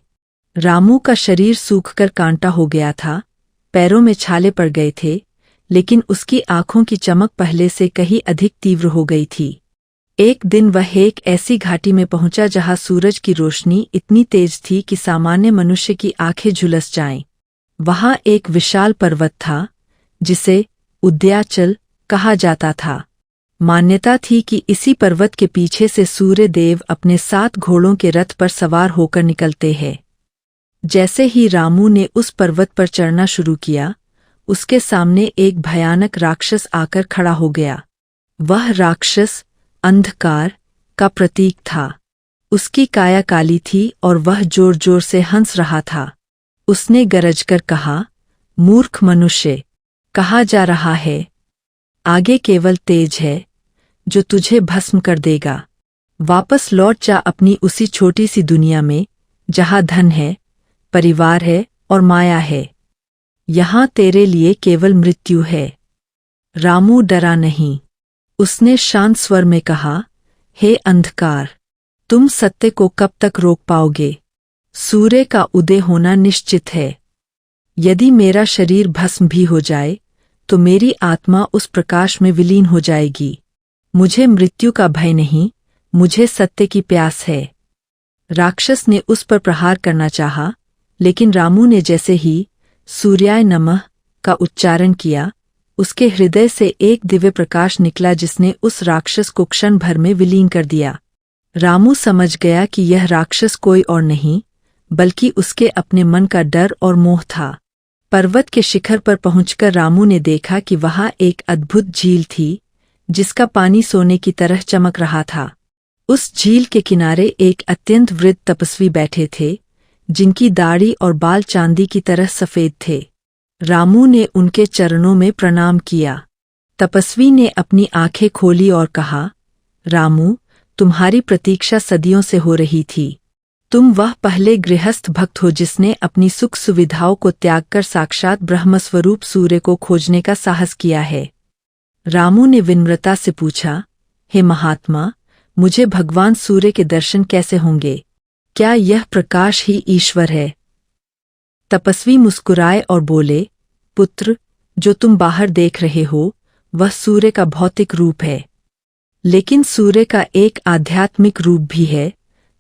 S1: रामू का शरीर सूखकर कांटा हो गया था, पैरों में छाले पड़ गए थे, लेकिन उसकी आंखों की चमक पहले से कहीं अधिक तीव्र हो गई थी। एक दिन वह एक ऐसी घाटी में पहुंचा जहां सूरज की रोशनी इतनी तेज थी कि सामान्य मनुष्य की आंखें झुलस जाएं। वहां एक विशाल पर्वत था जिसे उद्याचल कहा जाता था। मान्यता थी कि इसी पर्वत के पीछे से सूर्य देव अपने 7 घोड़ों के रथ पर सवार होकर निकलते हैं। जैसे ही रामू ने उस पर्वत पर चढ़ना शुरू किया, उसके सामने एक भयानक राक्षस आकर खड़ा हो गया। वह राक्षस अंधकार का प्रतीक था। उसकी काया काली थी और वह जोर जोर से हंस रहा था। उसने गरजकर कहा, मूर्ख मनुष्य, कहा जा रहा है आगे केवल तेज है जो तुझे भस्म कर देगा। वापस लौट जा अपनी उसी छोटी सी दुनिया में जहाँ धन है, परिवार है और माया है। यहाँ तेरे लिए केवल मृत्यु है। रामू डरा नहीं। उसने शांत स्वर में कहा, हे अंधकार, तुम सत्य को कब तक रोक पाओगे? सूर्य का उदय होना निश्चित है। यदि मेरा शरीर भस्म भी हो जाए तो मेरी आत्मा उस प्रकाश में विलीन हो जाएगी। मुझे मृत्यु का भय नहीं, मुझे सत्य की प्यास है। राक्षस ने उस पर प्रहार करना चाहा, लेकिन रामू ने जैसे ही सूर्याय नमः का उच्चारण किया, उसके हृदय से एक दिव्य प्रकाश निकला जिसने उस राक्षस को क्षण भर में विलीन कर दिया। रामू समझ गया कि यह राक्षस कोई और नहीं, बल्कि उसके अपने मन का डर और मोह था। पर्वत के शिखर पर पहुंचकर रामू ने देखा कि वहां एक अद्भुत झील थी जिसका पानी सोने की तरह चमक रहा था। उस झील के किनारे एक अत्यंत वृद्ध तपस्वी बैठे थे, जिनकी दाढ़ी और बाल चांदी की तरह सफेद थे। रामू ने उनके चरणों में प्रणाम किया। तपस्वी ने अपनी आंखें खोली और कहा, रामू, तुम्हारी प्रतीक्षा सदियों से हो रही थी। तुम वह पहले गृहस्थ भक्त हो जिसने अपनी सुख सुविधाओं को त्याग कर साक्षात ब्रह्मस्वरूप सूर्य को खोजने का साहस किया है। रामू ने विनम्रता से पूछा, हे महात्मा, मुझे भगवान सूर्य के दर्शन कैसे होंगे? क्या यह प्रकाश ही ईश्वर है? तपस्वी मुस्कुराए और बोले, पुत्र, जो तुम बाहर देख रहे हो वह सूर्य का भौतिक रूप है, लेकिन सूर्य का एक आध्यात्मिक रूप भी है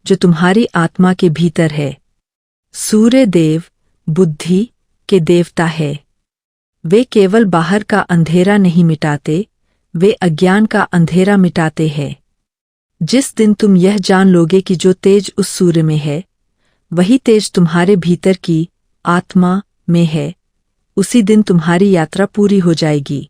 S1: जो तुम्हारी आत्मा के भीतर है। सूर्य देव बुद्धि के देवता है। वे केवल बाहर का अंधेरा नहीं मिटाते, वे अज्ञान का अंधेरा मिटाते हैं। जिस दिन तुम यह जान लोगे कि जो तेज उस सूर्य में है वही तेज तुम्हारे भीतर की आत्मा में है, उसी दिन तुम्हारी यात्रा पूरी हो जाएगी।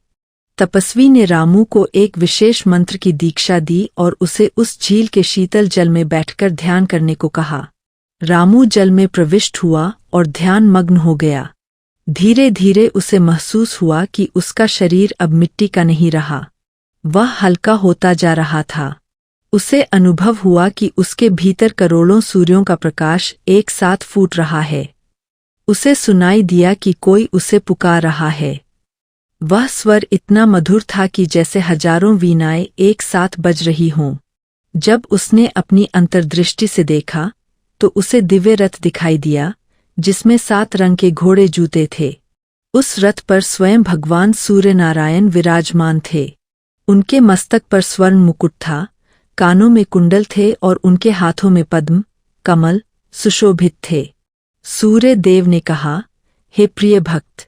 S1: तपस्वी ने रामू को एक विशेष मंत्र की दीक्षा दी और उसे उस झील के शीतल जल में बैठकर ध्यान करने को कहा। रामू जल में प्रविष्ट हुआ और ध्यान मग्न हो गया। धीरे धीरे उसे महसूस हुआ कि उसका शरीर अब मिट्टी का नहीं रहा, वह हल्का होता जा रहा था। उसे अनुभव हुआ कि उसके भीतर करोड़ों सूर्यों का प्रकाश एक साथ फूट रहा है। उसे सुनाई दिया कि कोई उसे पुकार रहा है। वह स्वर इतना मधुर था कि जैसे हजारों वीणाएं एक साथ बज रही हों। जब उसने अपनी अंतर्दृष्टि से देखा तो उसे दिव्य रथ दिखाई दिया जिसमें 7 रंग के घोड़े जूते थे। उस रथ पर स्वयं भगवान सूर्य नारायण विराजमान थे। उनके मस्तक पर स्वर्ण मुकुट था, कानों में कुंडल थे और उनके हाथों में पद्म कमल सुशोभित थे। सूर्य देव ने कहा, हे प्रिय भक्त,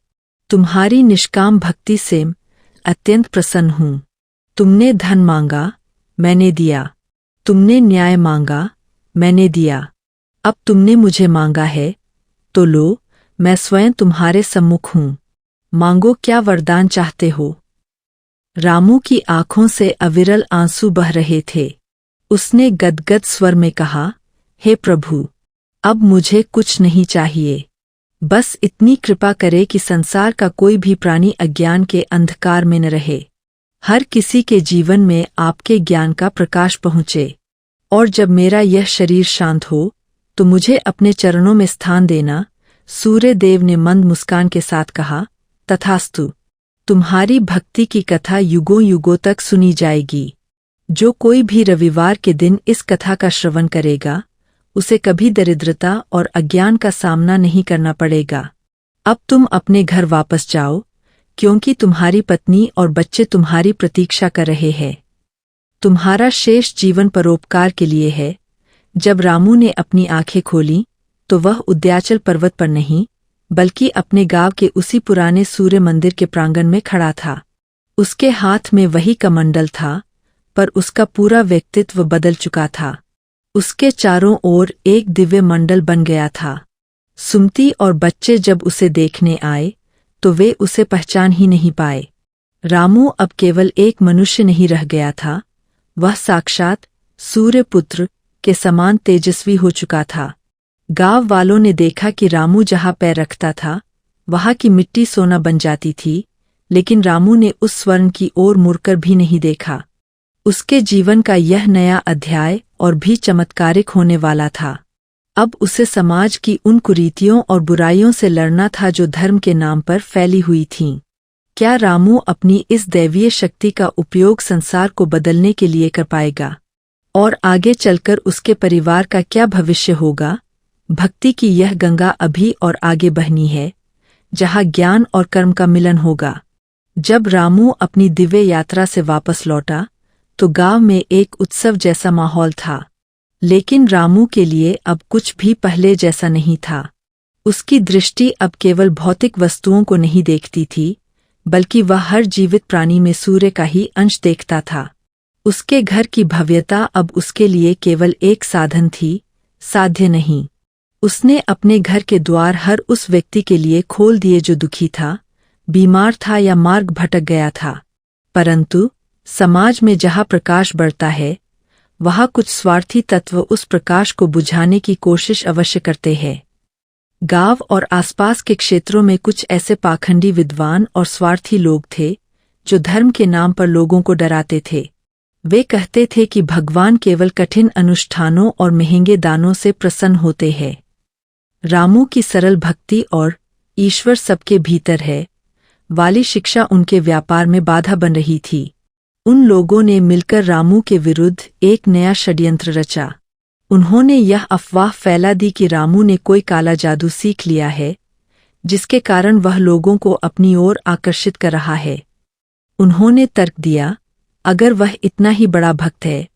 S1: तुम्हारी निष्काम भक्ति से अत्यंत प्रसन्न हूँ। तुमने धन मांगा, मैंने दिया। तुमने न्याय मांगा, मैंने दिया। अब तुमने मुझे मांगा है, तो लो, मैं स्वयं तुम्हारे सम्मुख हूँ। मांगो, क्या वरदान चाहते हो। रामू की आंखों से अविरल आंसू बह रहे थे। उसने गदगद स्वर में कहा, हे प्रभु, अब मुझे कुछ नहीं चाहिए। बस इतनी कृपा करे कि संसार का कोई भी प्राणी अज्ञान के अंधकार में न रहे। हर किसी के जीवन में आपके ज्ञान का प्रकाश पहुँचे, और जब मेरा यह शरीर शांत हो तो मुझे अपने चरणों में स्थान देना। सूर्य देव ने मंद मुस्कान के साथ कहा, तथास्तु। तुम्हारी भक्ति की कथा युगों युगों तक सुनी जाएगी। जो कोई भी रविवार के दिन इस कथा का श्रवण करेगा उसे कभी दरिद्रता और अज्ञान का सामना नहीं करना पड़ेगा। अब तुम अपने घर वापस जाओ, क्योंकि तुम्हारी पत्नी और बच्चे तुम्हारी प्रतीक्षा कर रहे हैं। तुम्हारा शेष जीवन परोपकार के लिए है। जब रामू ने अपनी आंखें खोलीं तो वह उद्याचल पर्वत पर नहीं बल्कि अपने गांव के उसी पुराने सूर्य मंदिर के प्रांगण में खड़ा था। उसके हाथ में वही कमंडल था, पर उसका पूरा व्यक्तित्व बदल चुका था। उसके चारों ओर एक दिव्य मंडल बन गया था। सुमति और बच्चे जब उसे देखने आए तो वे उसे पहचान ही नहीं पाए। रामू अब केवल एक मनुष्य नहीं रह गया था, वह साक्षात सूर्यपुत्र के समान तेजस्वी हो चुका था। गांव वालों ने देखा कि रामू जहां पैर रखता था वहां की मिट्टी सोना बन जाती थी, लेकिन रामू ने उस स्वर्ण की ओर मुड़कर भी नहीं देखा। उसके जीवन का यह नया अध्याय और भी चमत्कारिक होने वाला था। अब उसे समाज की उन कुरीतियों और बुराइयों से लड़ना था जो धर्म के नाम पर फैली हुई थीं। क्या रामू अपनी इस दैवीय शक्ति का उपयोग संसार को बदलने के लिए कर पाएगा? और आगे चलकर उसके परिवार का क्या भविष्य होगा? भक्ति की यह गंगा अभी और आगे बहनी है, जहाँ ज्ञान और कर्म का मिलन होगा। जब रामू अपनी दिव्य यात्रा से वापस लौटा तो गांव में एक उत्सव जैसा माहौल था, लेकिन रामू के लिए अब कुछ भी पहले जैसा नहीं था। उसकी दृष्टि अब केवल भौतिक वस्तुओं को नहीं देखती थी, बल्कि वह हर जीवित प्राणी में सूर्य का ही अंश देखता था। उसके घर की भव्यता अब उसके लिए केवल एक साधन थी, साध्य नहीं। उसने अपने घर के द्वार हर उस व्यक्ति के लिए खोल दिए जो दुखी था, बीमार था या मार्ग भटक गया था। परंतु समाज में जहाँ प्रकाश बढ़ता है वहाँ कुछ स्वार्थी तत्व उस प्रकाश को बुझाने की कोशिश अवश्य करते हैं। गांव और आसपास के क्षेत्रों में कुछ ऐसे पाखंडी विद्वान और स्वार्थी लोग थे जो धर्म के नाम पर लोगों को डराते थे। वे कहते थे कि भगवान केवल कठिन अनुष्ठानों और महंगे दानों से प्रसन्न होते हैं। रामू की सरल भक्ति और ईश्वर सबके भीतर है वाली शिक्षा उनके व्यापार में बाधा बन रही थी। उन लोगों ने मिलकर रामू के विरुद्ध एक नया षड्यंत्र रचा। उन्होंने यह अफवाह फैला दी कि रामू ने कोई काला जादू सीख लिया है, जिसके कारण वह लोगों को अपनी ओर आकर्षित कर रहा है। उन्होंने तर्क दिया, अगर वह इतना ही बड़ा भक्त है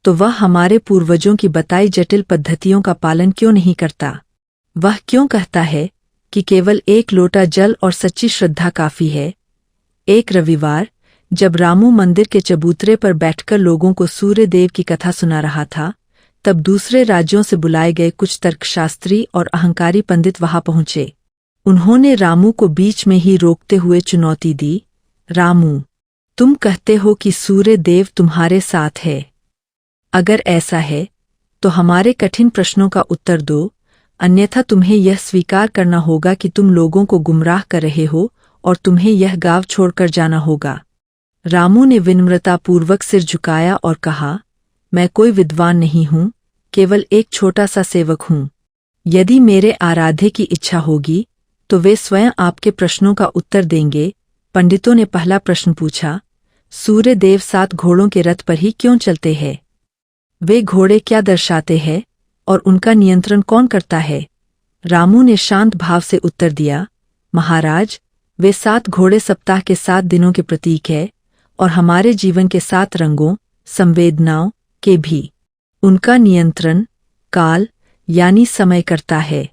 S1: तो वह हमारे पूर्वजों की बताई जटिल पद्धतियों का पालन क्यों नहीं करता? वह क्यों कहता है कि केवल एक लोटा जल और सच्ची श्रद्धा काफी है? एक रविवार, जब रामू मंदिर के चबूतरे पर बैठकर लोगों को सूर्य देव की कथा सुना रहा था, तब दूसरे राज्यों से बुलाए गए कुछ तर्कशास्त्री और अहंकारी पंडित वहां पहुंचे। उन्होंने रामू को बीच में ही रोकते हुए चुनौती दी, रामू, तुम कहते हो कि सूर्य देव तुम्हारे साथ है। अगर ऐसा है तो हमारे कठिन प्रश्नों का उत्तर दो, अन्यथा तुम्हें यह स्वीकार करना होगा कि तुम लोगों को गुमराह कर रहे हो और तुम्हें यह गांव छोड़कर जाना होगा। रामू ने विनम्रतापूर्वक सिर झुकाया और कहा, मैं कोई विद्वान नहीं हूं, केवल एक छोटा सा सेवक हूं। यदि मेरे आराध्य की इच्छा होगी तो वे स्वयं आपके प्रश्नों का उत्तर देंगे। पंडितों ने पहला प्रश्न पूछा, सूर्य देव 7 घोड़ों के रथ पर ही क्यों चलते हैं? वे घोड़े क्या दर्शाते हैं और उनका नियंत्रण कौन करता है? रामू ने शांत भाव से उत्तर दिया, महाराज, वे 7 घोड़े सप्ताह के 7 दिनों के प्रतीक है और हमारे जीवन के 7 रंगों, संवेदनाओं के भी। उनका नियंत्रण काल यानी समय करता है।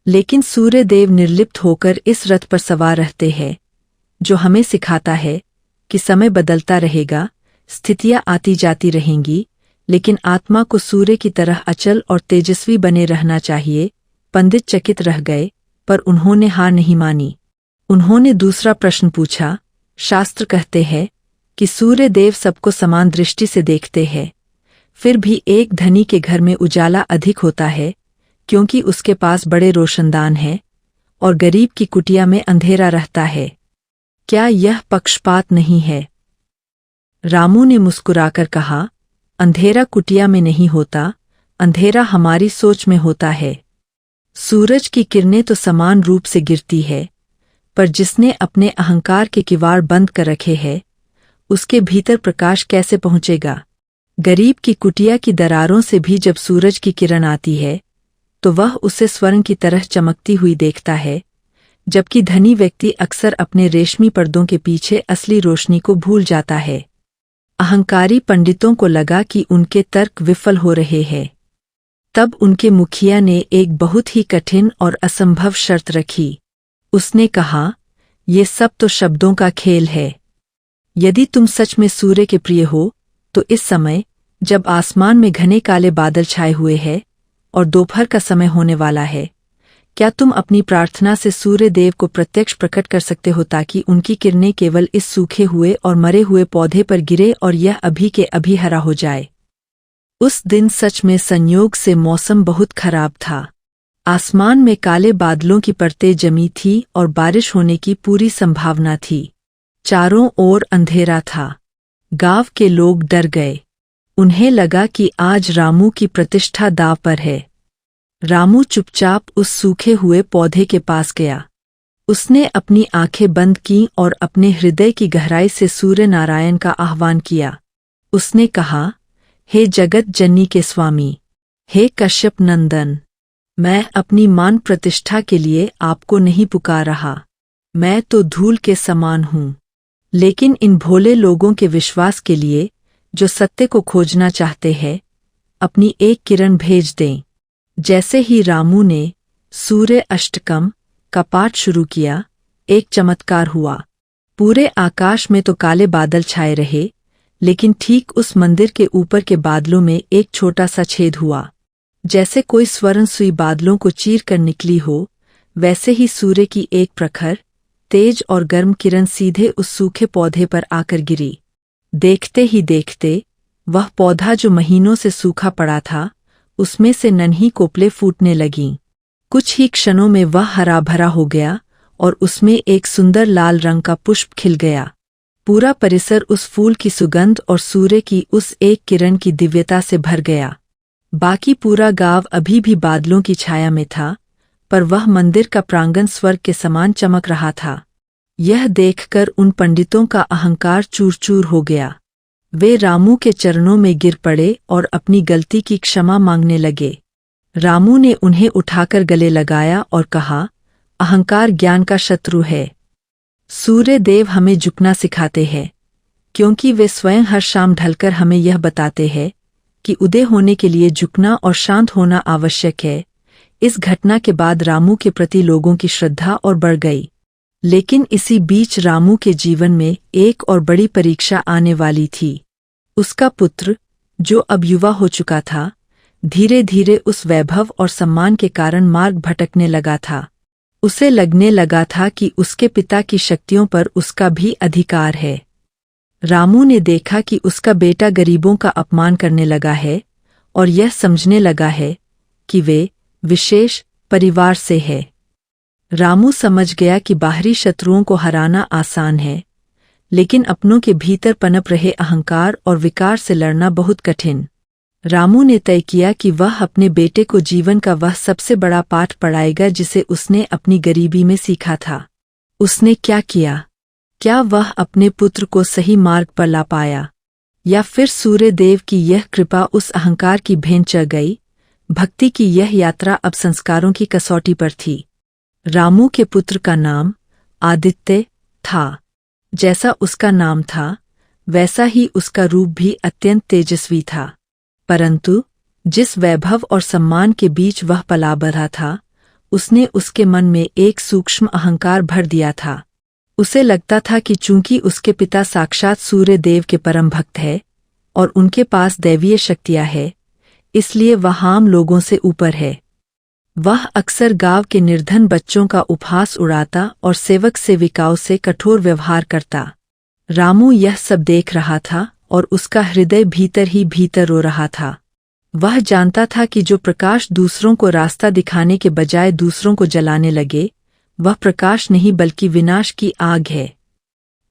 S1: लेकिन सूर्य देव निर्लिप्त होकर इस रथ पर सवार रहते हैं, जो हमें सिखाता है कि समय बदलता रहेगा, स्थितियां आती जाती रहेंगी, लेकिन आत्मा को सूर्य की तरह अचल और तेजस्वी बने रहना चाहिए। पंडित चकित रह गए, पर उन्होंने हार नहीं मानी। उन्होंने दूसरा प्रश्न पूछा, शास्त्र कहते हैं कि सूर्य देव सबको समान दृष्टि से देखते हैं, फिर भी एक धनी के घर में उजाला अधिक होता है क्योंकि उसके पास बड़े रोशनदान हैं, और गरीब की कुटिया में अंधेरा रहता है। क्या यह पक्षपात नहीं है? रामू ने मुस्कुराकर कहा, अंधेरा कुटिया में नहीं होता, अंधेरा हमारी सोच में होता है। सूरज की किरणें तो समान रूप से गिरती है, पर जिसने अपने अहंकार के किवाड़ बंद कर रखे हैं, उसके भीतर प्रकाश कैसे पहुंचेगा? गरीब की कुटिया की दरारों से भी जब सूरज की किरण आती है तो वह उसे स्वर्ण की तरह चमकती हुई देखता है, जबकि धनी व्यक्ति अक्सर अपने रेशमी पर्दों के पीछे असली रोशनी को भूल जाता है। अहंकारी पंडितों को लगा कि उनके तर्क विफल हो रहे हैं। तब उनके मुखिया ने एक बहुत ही कठिन और असंभव शर्त रखी। उसने कहा, ये सब तो शब्दों का खेल है। यदि तुम सच में सूर्य के प्रिय हो तो इस समय, जब आसमान में घने काले बादल छाए हुए हैं और दोपहर का समय होने वाला है, क्या तुम अपनी प्रार्थना से सूर्य देव को प्रत्यक्ष प्रकट कर सकते हो ताकि उनकी किरणें केवल इस सूखे हुए और मरे हुए पौधे पर गिरे और यह अभी के अभी हरा हो जाए? उस दिन सच में संयोग से मौसम बहुत खराब था। आसमान में काले बादलों की परतें जमी थी और बारिश होने की पूरी संभावना थी। चारों ओर अंधेरा था। गांव के लोग डर गए। उन्हें लगा कि आज रामू की प्रतिष्ठा दांव पर है। रामू चुपचाप उस सूखे हुए पौधे के पास गया। उसने अपनी आंखें बंद की और अपने हृदय की गहराई से सूर्य नारायण का आह्वान किया। उसने कहा, हे जगत जननी के स्वामी, हे कश्यप नंदन, मैं अपनी मान प्रतिष्ठा के लिए आपको नहीं पुकार रहा। मैं तो धूल के समान हूँ, लेकिन इन भोले लोगों के विश्वास के लिए, जो सत्य को खोजना चाहते हैं, अपनी एक किरण भेज दें। जैसे ही रामू ने सूर्य अष्टकम का पाठ शुरू किया, एक चमत्कार हुआ। पूरे आकाश में तो काले बादल छाए रहे, लेकिन ठीक उस मंदिर के ऊपर के बादलों में एक छोटा सा छेद हुआ। जैसे कोई स्वर्ण सुई बादलों को चीर कर निकली हो, वैसे ही सूर्य की एक प्रखर, तेज और गर्म किरण सीधे उस सूखे पौधे पर आकर गिरी। देखते ही देखते वह पौधा जो महीनों से सूखा पड़ा था, उसमें से नन्ही कोपलें फूटने लगीं। कुछ ही क्षणों में वह हरा भरा हो गया और उसमें एक सुंदर लाल रंग का पुष्प खिल गया। पूरा परिसर उस फूल की सुगंध और सूर्य की उस एक किरण की दिव्यता से भर गया। बाकी पूरा गांव अभी भी बादलों की छाया में था, पर वह मंदिर का प्रांगण स्वर्ग के समान चमक रहा था। यह देखकर उन पंडितों का अहंकार चूर-चूर हो गया। वे रामू के चरणों में गिर पड़े और अपनी गलती की क्षमा मांगने लगे। रामू ने उन्हें उठाकर गले लगाया और कहा, अहंकार ज्ञान का शत्रु है। सूर्य देव हमें झुकना सिखाते हैं, क्योंकि वे स्वयं हर शाम ढलकर हमें यह बताते हैं कि उदय होने के लिए झुकना और शांत होना आवश्यक है। इस घटना के बाद रामू के प्रति लोगों की श्रद्धा और बढ़ गई। लेकिन इसी बीच रामू के जीवन में एक और बड़ी परीक्षा आने वाली थी। उसका पुत्र, जो अब युवा हो चुका था, धीरे धीरे उस वैभव और सम्मान के कारण मार्ग भटकने लगा था। उसे लगने लगा था कि उसके पिता की शक्तियों पर उसका भी अधिकार है। रामू ने देखा कि उसका बेटा गरीबों का अपमान करने लगा है और यह समझने लगा है कि वे विशेष परिवार से है। रामू समझ गया कि बाहरी शत्रुओं को हराना आसान है, लेकिन अपनों के भीतर पनप रहे अहंकार और विकार से लड़ना बहुत कठिन। रामू ने तय किया कि वह अपने बेटे को जीवन का वह सबसे बड़ा पाठ पढ़ाएगा जिसे उसने अपनी गरीबी में सीखा था। उसने क्या किया? क्या वह अपने पुत्र को सही मार्ग पर ला पाया, या फिर सूर्यदेव की यह कृपा उस अहंकार की भेंट चढ़ गई? भक्ति की यह यात्रा अब संस्कारों की कसौटी पर थी। रामू के पुत्र का नाम आदित्य था। जैसा उसका नाम था, वैसा ही उसका रूप भी अत्यंत तेजस्वी था। परंतु जिस वैभव और सम्मान के बीच वह पला बढ़ा था, उसने उसके मन में एक सूक्ष्म अहंकार भर दिया था। उसे लगता था कि चूंकि उसके पिता साक्षात सूर्यदेव के परम भक्त है और उनके पास दैवीय शक्तियां है, इसलिए वह आम लोगों से ऊपर है। वह अक्सर गांव के निर्धन बच्चों का उपहास उड़ाता और सेवक सेविकाओं से कठोर व्यवहार करता। रामू यह सब देख रहा था और उसका हृदय भीतर ही भीतर रो रहा था। वह जानता था कि जो प्रकाश दूसरों को रास्ता दिखाने के बजाय दूसरों को जलाने लगे, वह प्रकाश नहीं बल्कि विनाश की आग है।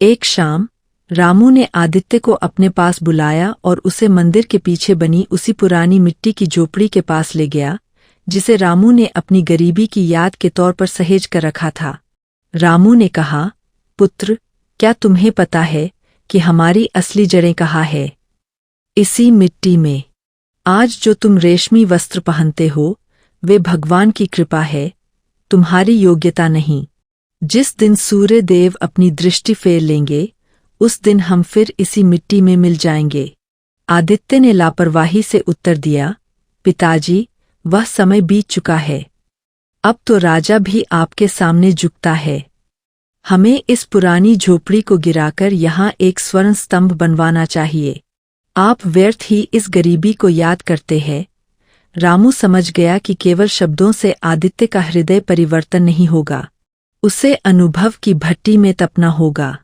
S1: एक शाम रामू ने आदित्य को अपने पास बुलाया और उसे मंदिर के पीछे बनी उसी पुरानी मिट्टी की झोपड़ी के पास ले गया, जिसे रामू ने अपनी गरीबी की याद के तौर पर सहेज कर रखा था। रामू ने कहा, पुत्र, क्या तुम्हें पता है कि हमारी असली जड़ें कहाँ है? इसी मिट्टी में। आज जो तुम रेशमी वस्त्र पहनते हो, वे भगवान की कृपा है, तुम्हारी योग्यता नहीं। जिस दिन सूर्य देव अपनी दृष्टि फेर लेंगे, उस दिन हम फिर इसी मिट्टी में मिल जाएंगे। आदित्य ने लापरवाही से उत्तर दिया, पिताजी, वह समय बीत चुका है। अब तो राजा भी आपके सामने झुकता है। हमें इस पुरानी झोपड़ी को गिराकर यहाँ एक स्वर्ण स्तंभ बनवाना चाहिए। आप व्यर्थ ही इस गरीबी को याद करते हैं। रामू समझ गया कि केवल शब्दों से आदित्य का हृदय परिवर्तन नहीं होगा, उसे अनुभव की भट्टी में तपना होगा।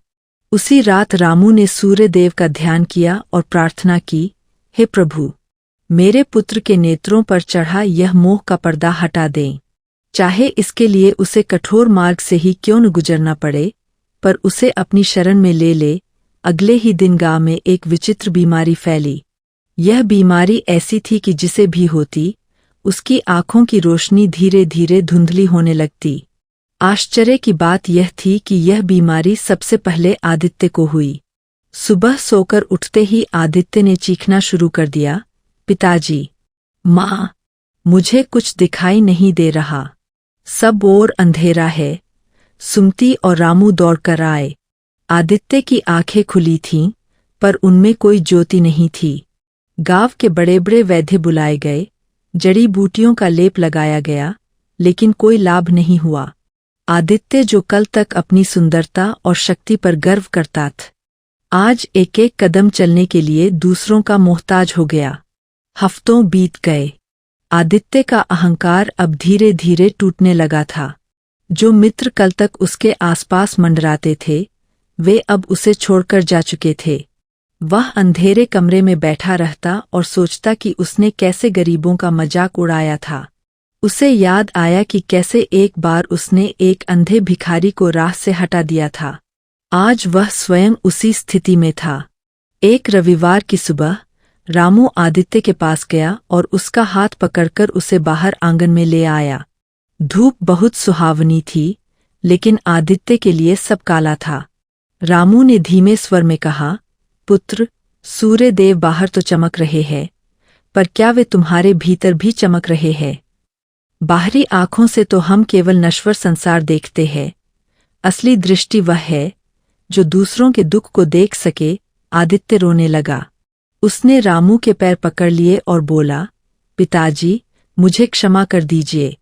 S1: उसी रात रामू ने सूर्यदेव का ध्यान किया और प्रार्थना की, हे प्रभु, मेरे पुत्र के नेत्रों पर चढ़ा यह मोह का पर्दा हटा दें। चाहे इसके लिए उसे कठोर मार्ग से ही क्यों न गुजरना पड़े, पर उसे अपनी शरण में ले ले। अगले ही दिन गांव में एक विचित्र बीमारी फैली। यह बीमारी ऐसी थी कि जिसे भी होती, उसकी आंखों की रोशनी धीरे धीरे धुंधली होने लगती। आश्चर्य की बात यह थी कि यह बीमारी सबसे पहले आदित्य को हुई। सुबह सोकर उठते ही आदित्य ने चीखना शुरू कर दिया, पिताजी, माँ, मुझे कुछ दिखाई नहीं दे रहा, सब ओर अंधेरा है। सुमति और रामू दौड़कर आए। आदित्य की आंखें खुली थीं, पर उनमें कोई ज्योति नहीं थी। गांव के बड़े बड़े वैद्य बुलाए गए, जड़ी बूटियों का लेप लगाया गया, लेकिन कोई लाभ नहीं हुआ। आदित्य, जो कल तक अपनी सुंदरता और शक्ति पर गर्व करता था, आज एक एक कदम चलने के लिए दूसरों का मोहताज हो गया। हफ्तों बीत गए। आदित्य का अहंकार अब धीरे धीरे टूटने लगा था। जो मित्र कल तक उसके आसपास मंडराते थे, वे अब उसे छोड़कर जा चुके थे। वह अंधेरे कमरे में बैठा रहता और सोचता कि उसने कैसे गरीबों का मजाक उड़ाया था। उसे याद आया कि कैसे एक बार उसने एक अंधे भिखारी को राह से हटा दिया था। आज वह स्वयं उसी स्थिति में था। एक रविवार की सुबह रामू आदित्य के पास गया और उसका हाथ पकड़कर उसे बाहर आंगन में ले आया। धूप बहुत सुहावनी थी, लेकिन आदित्य के लिए सब काला था। रामू ने धीमे स्वर में कहा, पुत्र, सूर्यदेव बाहर तो चमक रहे हैं, पर क्या वे तुम्हारे भीतर भी चमक रहे हैं? बाहरी आंखों से तो हम केवल नश्वर संसार देखते हैं, असली दृष्टि वह है जो दूसरों के दुख को देख सके। आदित्य रोने लगा। उसने रामू के पैर पकड़ लिए और बोला, पिताजी, मुझे क्षमा कर दीजिए।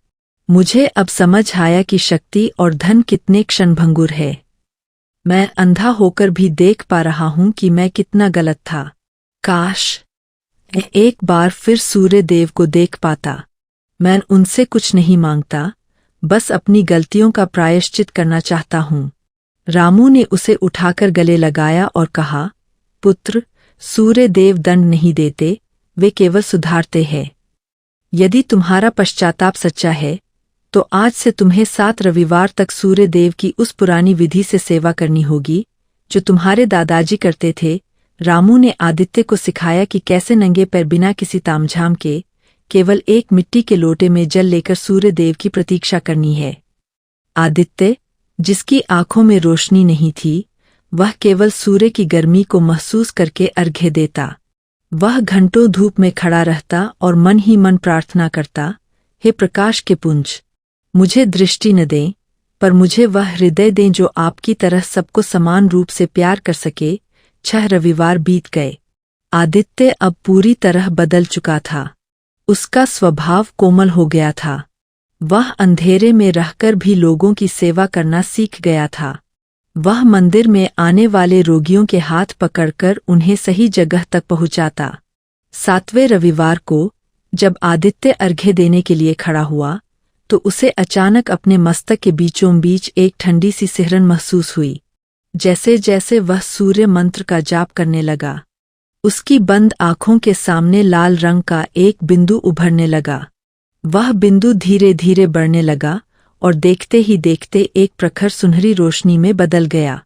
S1: मुझे अब समझ आया कि शक्ति और धन कितने क्षणभंगुर है। मैं अंधा होकर भी देख पा रहा हूं कि मैं कितना गलत था। काश मैं एक बार फिर सूर्य देव को देख पाता। मैं उनसे कुछ नहीं मांगता, बस अपनी गलतियों का प्रायश्चित करना चाहता हूं। रामू ने उसे उठाकर गले लगाया और कहा, पुत्र, सूर्य देव दंड नहीं देते, वे केवल सुधारते हैं। यदि तुम्हारा पश्चाताप सच्चा है तो आज से तुम्हें 7 रविवार तक सूर्य देव की उस पुरानी विधि से सेवा करनी होगी जो तुम्हारे दादाजी करते थे। रामू ने आदित्य को सिखाया कि कैसे नंगे पैर बिना किसी तामझाम के केवल एक मिट्टी के लोटे में जल लेकर सूर्य देव की प्रतीक्षा करनी है। आदित्य, जिसकी आंखों में रोशनी नहीं थी, वह केवल सूर्य की गर्मी को महसूस करके अर्घ्य देता। वह घंटों धूप में खड़ा रहता और मन ही मन प्रार्थना करता, हे प्रकाश के पुंज, मुझे दृष्टि न दें, पर मुझे वह हृदय दें जो आपकी तरह सबको समान रूप से प्यार कर सके। 6 रविवार बीत गए। आदित्य अब पूरी तरह बदल चुका था। उसका स्वभाव कोमल हो गया था। वह अंधेरे में रहकर भी लोगों की सेवा करना सीख गया था। वह मंदिर में आने वाले रोगियों के हाथ पकड़कर उन्हें सही जगह तक पहुंचाता। 7वें रविवार को जब आदित्य अर्घ्य देने के लिए खड़ा हुआ तो उसे अचानक अपने मस्तक के बीचों बीच एक ठंडी सी सिहरन महसूस हुई। जैसे जैसे वह सूर्य मंत्र का जाप करने लगा, उसकी बंद आंखों के सामने लाल रंग का एक बिंदु उभरने लगा। वह बिंदु धीरे धीरे बढ़ने लगा और देखते ही देखते एक प्रखर सुनहरी रोशनी में बदल गया।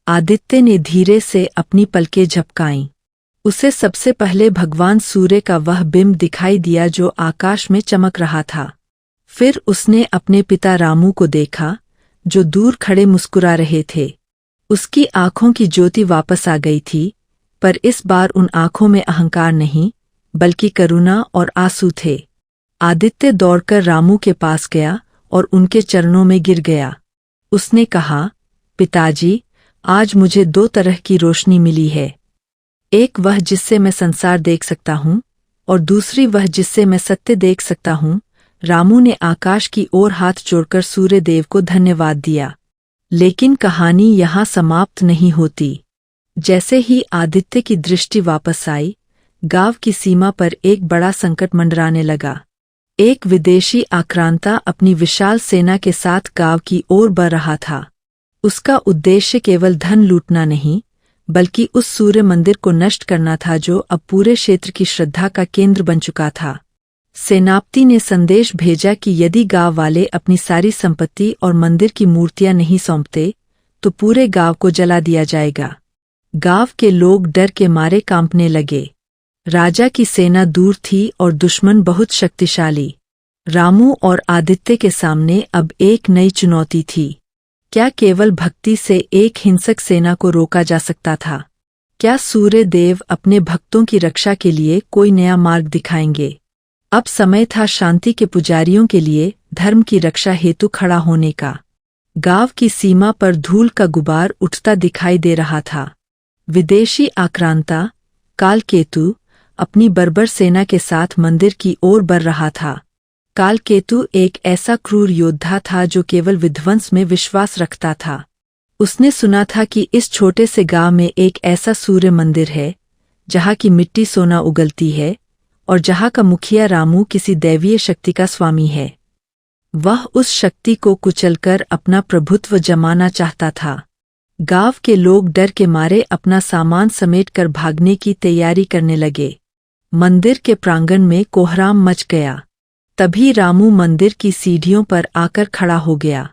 S1: आदित्य ने धीरे से अपनी पलकें झपकाईं। उसे सबसे पहले भगवान सूर्य का वह बिंब दिखाई दिया जो आकाश में चमक रहा था। फिर उसने अपने पिता रामू को देखा, जो दूर खड़े मुस्कुरा रहे थे। उसकी आंखों की ज्योति वापस आ गई थी, पर इस बार उन आंखों में अहंकार नहीं, बल्कि करुणा और आंसू थे। आदित्य दौड़कर रामू के पास गया और उनके चरणों में गिर गया। उसने कहा, पिताजी, आज मुझे 2 तरह की रोशनी मिली है। एक वह जिससे मैं संसार देख सकता हूँ, और दूसरी वह जिससे मैं सत्य देख सकता हूँ। रामू ने आकाश की ओर हाथ जोड़कर सूर्य देव को धन्यवाद दिया। लेकिन कहानी यहाँ समाप्त नहीं होती। जैसे ही आदित्य की दृष्टि वापस आई, गांव की सीमा पर एक बड़ा संकट मंडराने लगा। एक विदेशी आक्रांता अपनी विशाल सेना के साथ गांव की ओर बढ़ रहा था। उसका उद्देश्य केवल धन लूटना नहीं, बल्कि उस सूर्य मंदिर को नष्ट करना था जो अब पूरे क्षेत्र की श्रद्धा का केंद्र बन चुका था। सेनापति ने संदेश भेजा कि यदि गांव वाले अपनी सारी संपत्ति और मंदिर की मूर्तियां नहीं सौंपते तो पूरे गांव को जला दिया जाएगा। गांव के लोग डर के मारे कांपने लगे। राजा की सेना दूर थी और दुश्मन बहुत शक्तिशाली। रामू और आदित्य के सामने अब एक नई चुनौती थी। क्या केवल भक्ति से एक हिंसक सेना को रोका जा सकता था? क्या सूर्य देव अपने भक्तों की रक्षा के लिए कोई नया मार्ग दिखाएंगे? अब समय था शांति के पुजारियों के लिए धर्म की रक्षा हेतु खड़ा होने का। गांव की सीमा पर धूल का गुबार उठता दिखाई दे रहा था। विदेशी आक्रांता कालकेतु अपनी बर्बर सेना के साथ मंदिर की ओर बढ़ रहा था। कालकेतु एक ऐसा क्रूर योद्धा था जो केवल विध्वंस में विश्वास रखता था। उसने सुना था कि इस छोटे से गांव में एक ऐसा सूर्य मंदिर है जहां की मिट्टी सोना उगलती है और जहां का मुखिया रामू किसी दैवीय शक्ति का स्वामी है। वह उस शक्ति को कुचलकर अपना प्रभुत्व जमाना चाहता था। गांव के लोग डर के मारे अपना सामान समेटकर भागने की तैयारी करने लगे। मंदिर के प्रांगण में कोहराम मच गया। तभी रामू मंदिर की सीढ़ियों पर आकर खड़ा हो गया।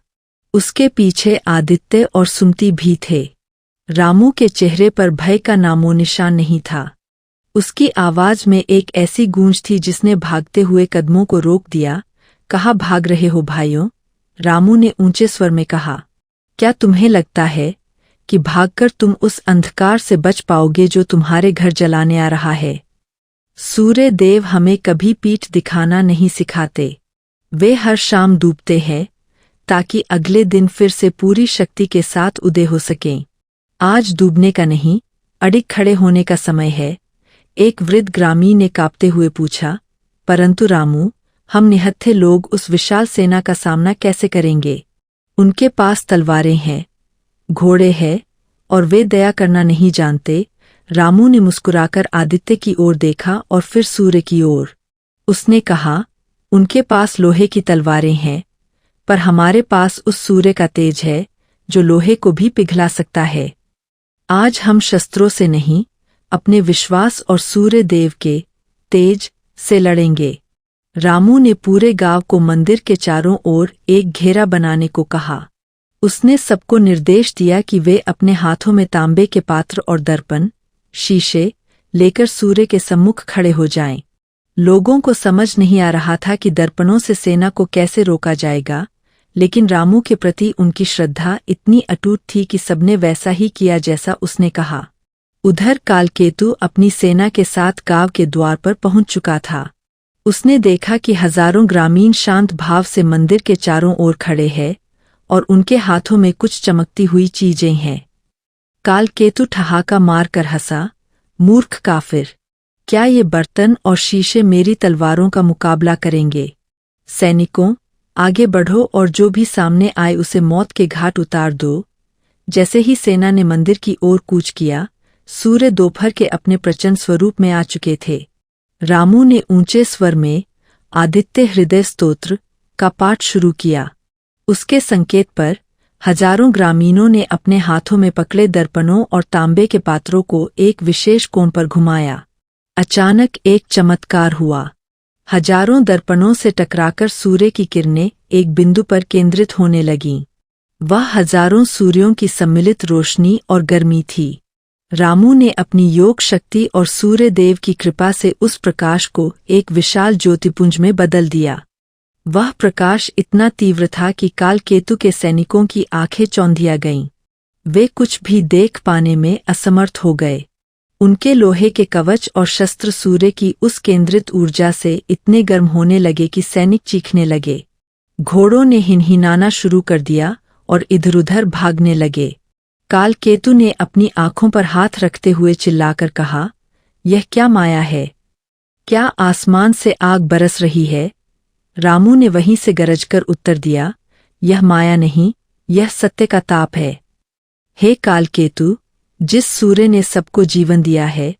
S1: उसके पीछे आदित्य और सुमति भी थे। रामू के चेहरे पर भय का नामो निशान नहीं था। उसकी आवाज में एक ऐसी गूंज थी जिसने भागते हुए कदमों को रोक दिया। कहाँ भाग रहे हो भाइयों? रामू ने ऊंचे स्वर में कहा। क्या तुम्हें लगता है कि भागकर तुम उस अंधकार से बच पाओगे जो तुम्हारे घर जलाने आ रहा है? सूर्य देव हमें कभी पीठ दिखाना नहीं सिखाते। वे हर शाम डूबते हैं ताकि अगले दिन फिर से पूरी शक्ति के साथ उदय हो सकें। आज डूबने का नहीं, अडिग खड़े होने का समय है। एक वृद्ध ग्रामीण ने कांपते हुए पूछा, परंतु रामू, हम निहत्थे लोग उस विशाल सेना का सामना कैसे करेंगे? उनके पास तलवारें हैं, घोड़े हैं, और वे दया करना नहीं जानते। रामू ने मुस्कुराकर आदित्य की ओर देखा और फिर सूर्य की ओर। उसने कहा, उनके पास लोहे की तलवारें हैं, पर हमारे पास उस सूर्य का तेज है जो लोहे को भी पिघला सकता है। आज हम शस्त्रों से नहीं, अपने विश्वास और सूर्य देव के तेज से लड़ेंगे। रामू ने पूरे गांव को मंदिर के चारों ओर एक घेरा बनाने को कहा। उसने सबको निर्देश दिया कि वे अपने हाथों में तांबे के पात्र और दर्पण, शीशे लेकर सूर्य के सम्मुख खड़े हो जाएं। लोगों को समझ नहीं आ रहा था कि दर्पणों से सेना को कैसे रोका जाएगा, लेकिन रामू के प्रति उनकी श्रद्धा इतनी अटूट थी कि सबने वैसा ही किया जैसा उसने कहा। उधर कालकेतु अपनी सेना के साथ गांव के द्वार पर पहुंच चुका था। उसने देखा कि हजारों ग्रामीण शांत भाव से मंदिर के चारों ओर खड़े हैं और उनके हाथों में कुछ चमकती हुई चीजें हैं। कालकेतु ठहाका मारकर हंसा, मूर्ख काफिर, क्या ये बर्तन और शीशे मेरी तलवारों का मुकाबला करेंगे? सैनिकों, आगे बढ़ो और जो भी सामने आए उसे मौत के घाट उतार दो। जैसे ही सेना ने मंदिर की ओर कूच किया, सूर्य दोपहर के अपने प्रचंड स्वरूप में आ चुके थे। रामू ने ऊंचे स्वर में आदित्य हृदय स्तोत्र का पाठ शुरू किया। उसके संकेत पर हजारों ग्रामीणों ने अपने हाथों में पकड़े दर्पणों और तांबे के पात्रों को एक विशेष कोण पर घुमाया। अचानक एक चमत्कार हुआ। हजारों दर्पणों से टकराकर सूर्य की किरणें एक बिंदु पर केंद्रित होने लगीं। वह हजारों सूर्यों की सम्मिलित रोशनी और गर्मी थी। रामू ने अपनी योग शक्ति और सूर्य देव की कृपा से उस प्रकाश को एक विशाल ज्योतिपुंज में बदल दिया। वह प्रकाश इतना तीव्र था कि कालकेतु के सैनिकों की आंखें चौंधिया गईं। वे कुछ भी देख पाने में असमर्थ हो गए। उनके लोहे के कवच और शस्त्र सूर्य की उस केंद्रित ऊर्जा से इतने गर्म होने लगे कि सैनिक चीखने लगे। घोड़ों ने हिनहिनाना शुरू कर दिया और इधर-उधर भागने लगे। कालकेतु ने अपनी आंखों पर हाथ रखते हुए चिल्लाकर कहा, यह क्या माया है? क्या आसमान से आग बरस रही है? रामू ने वहीं से गरजकर उत्तर दिया, यह माया नहीं, यह सत्य का ताप है। हे कालकेतु, जिस सूर्य ने सबको जीवन दिया है,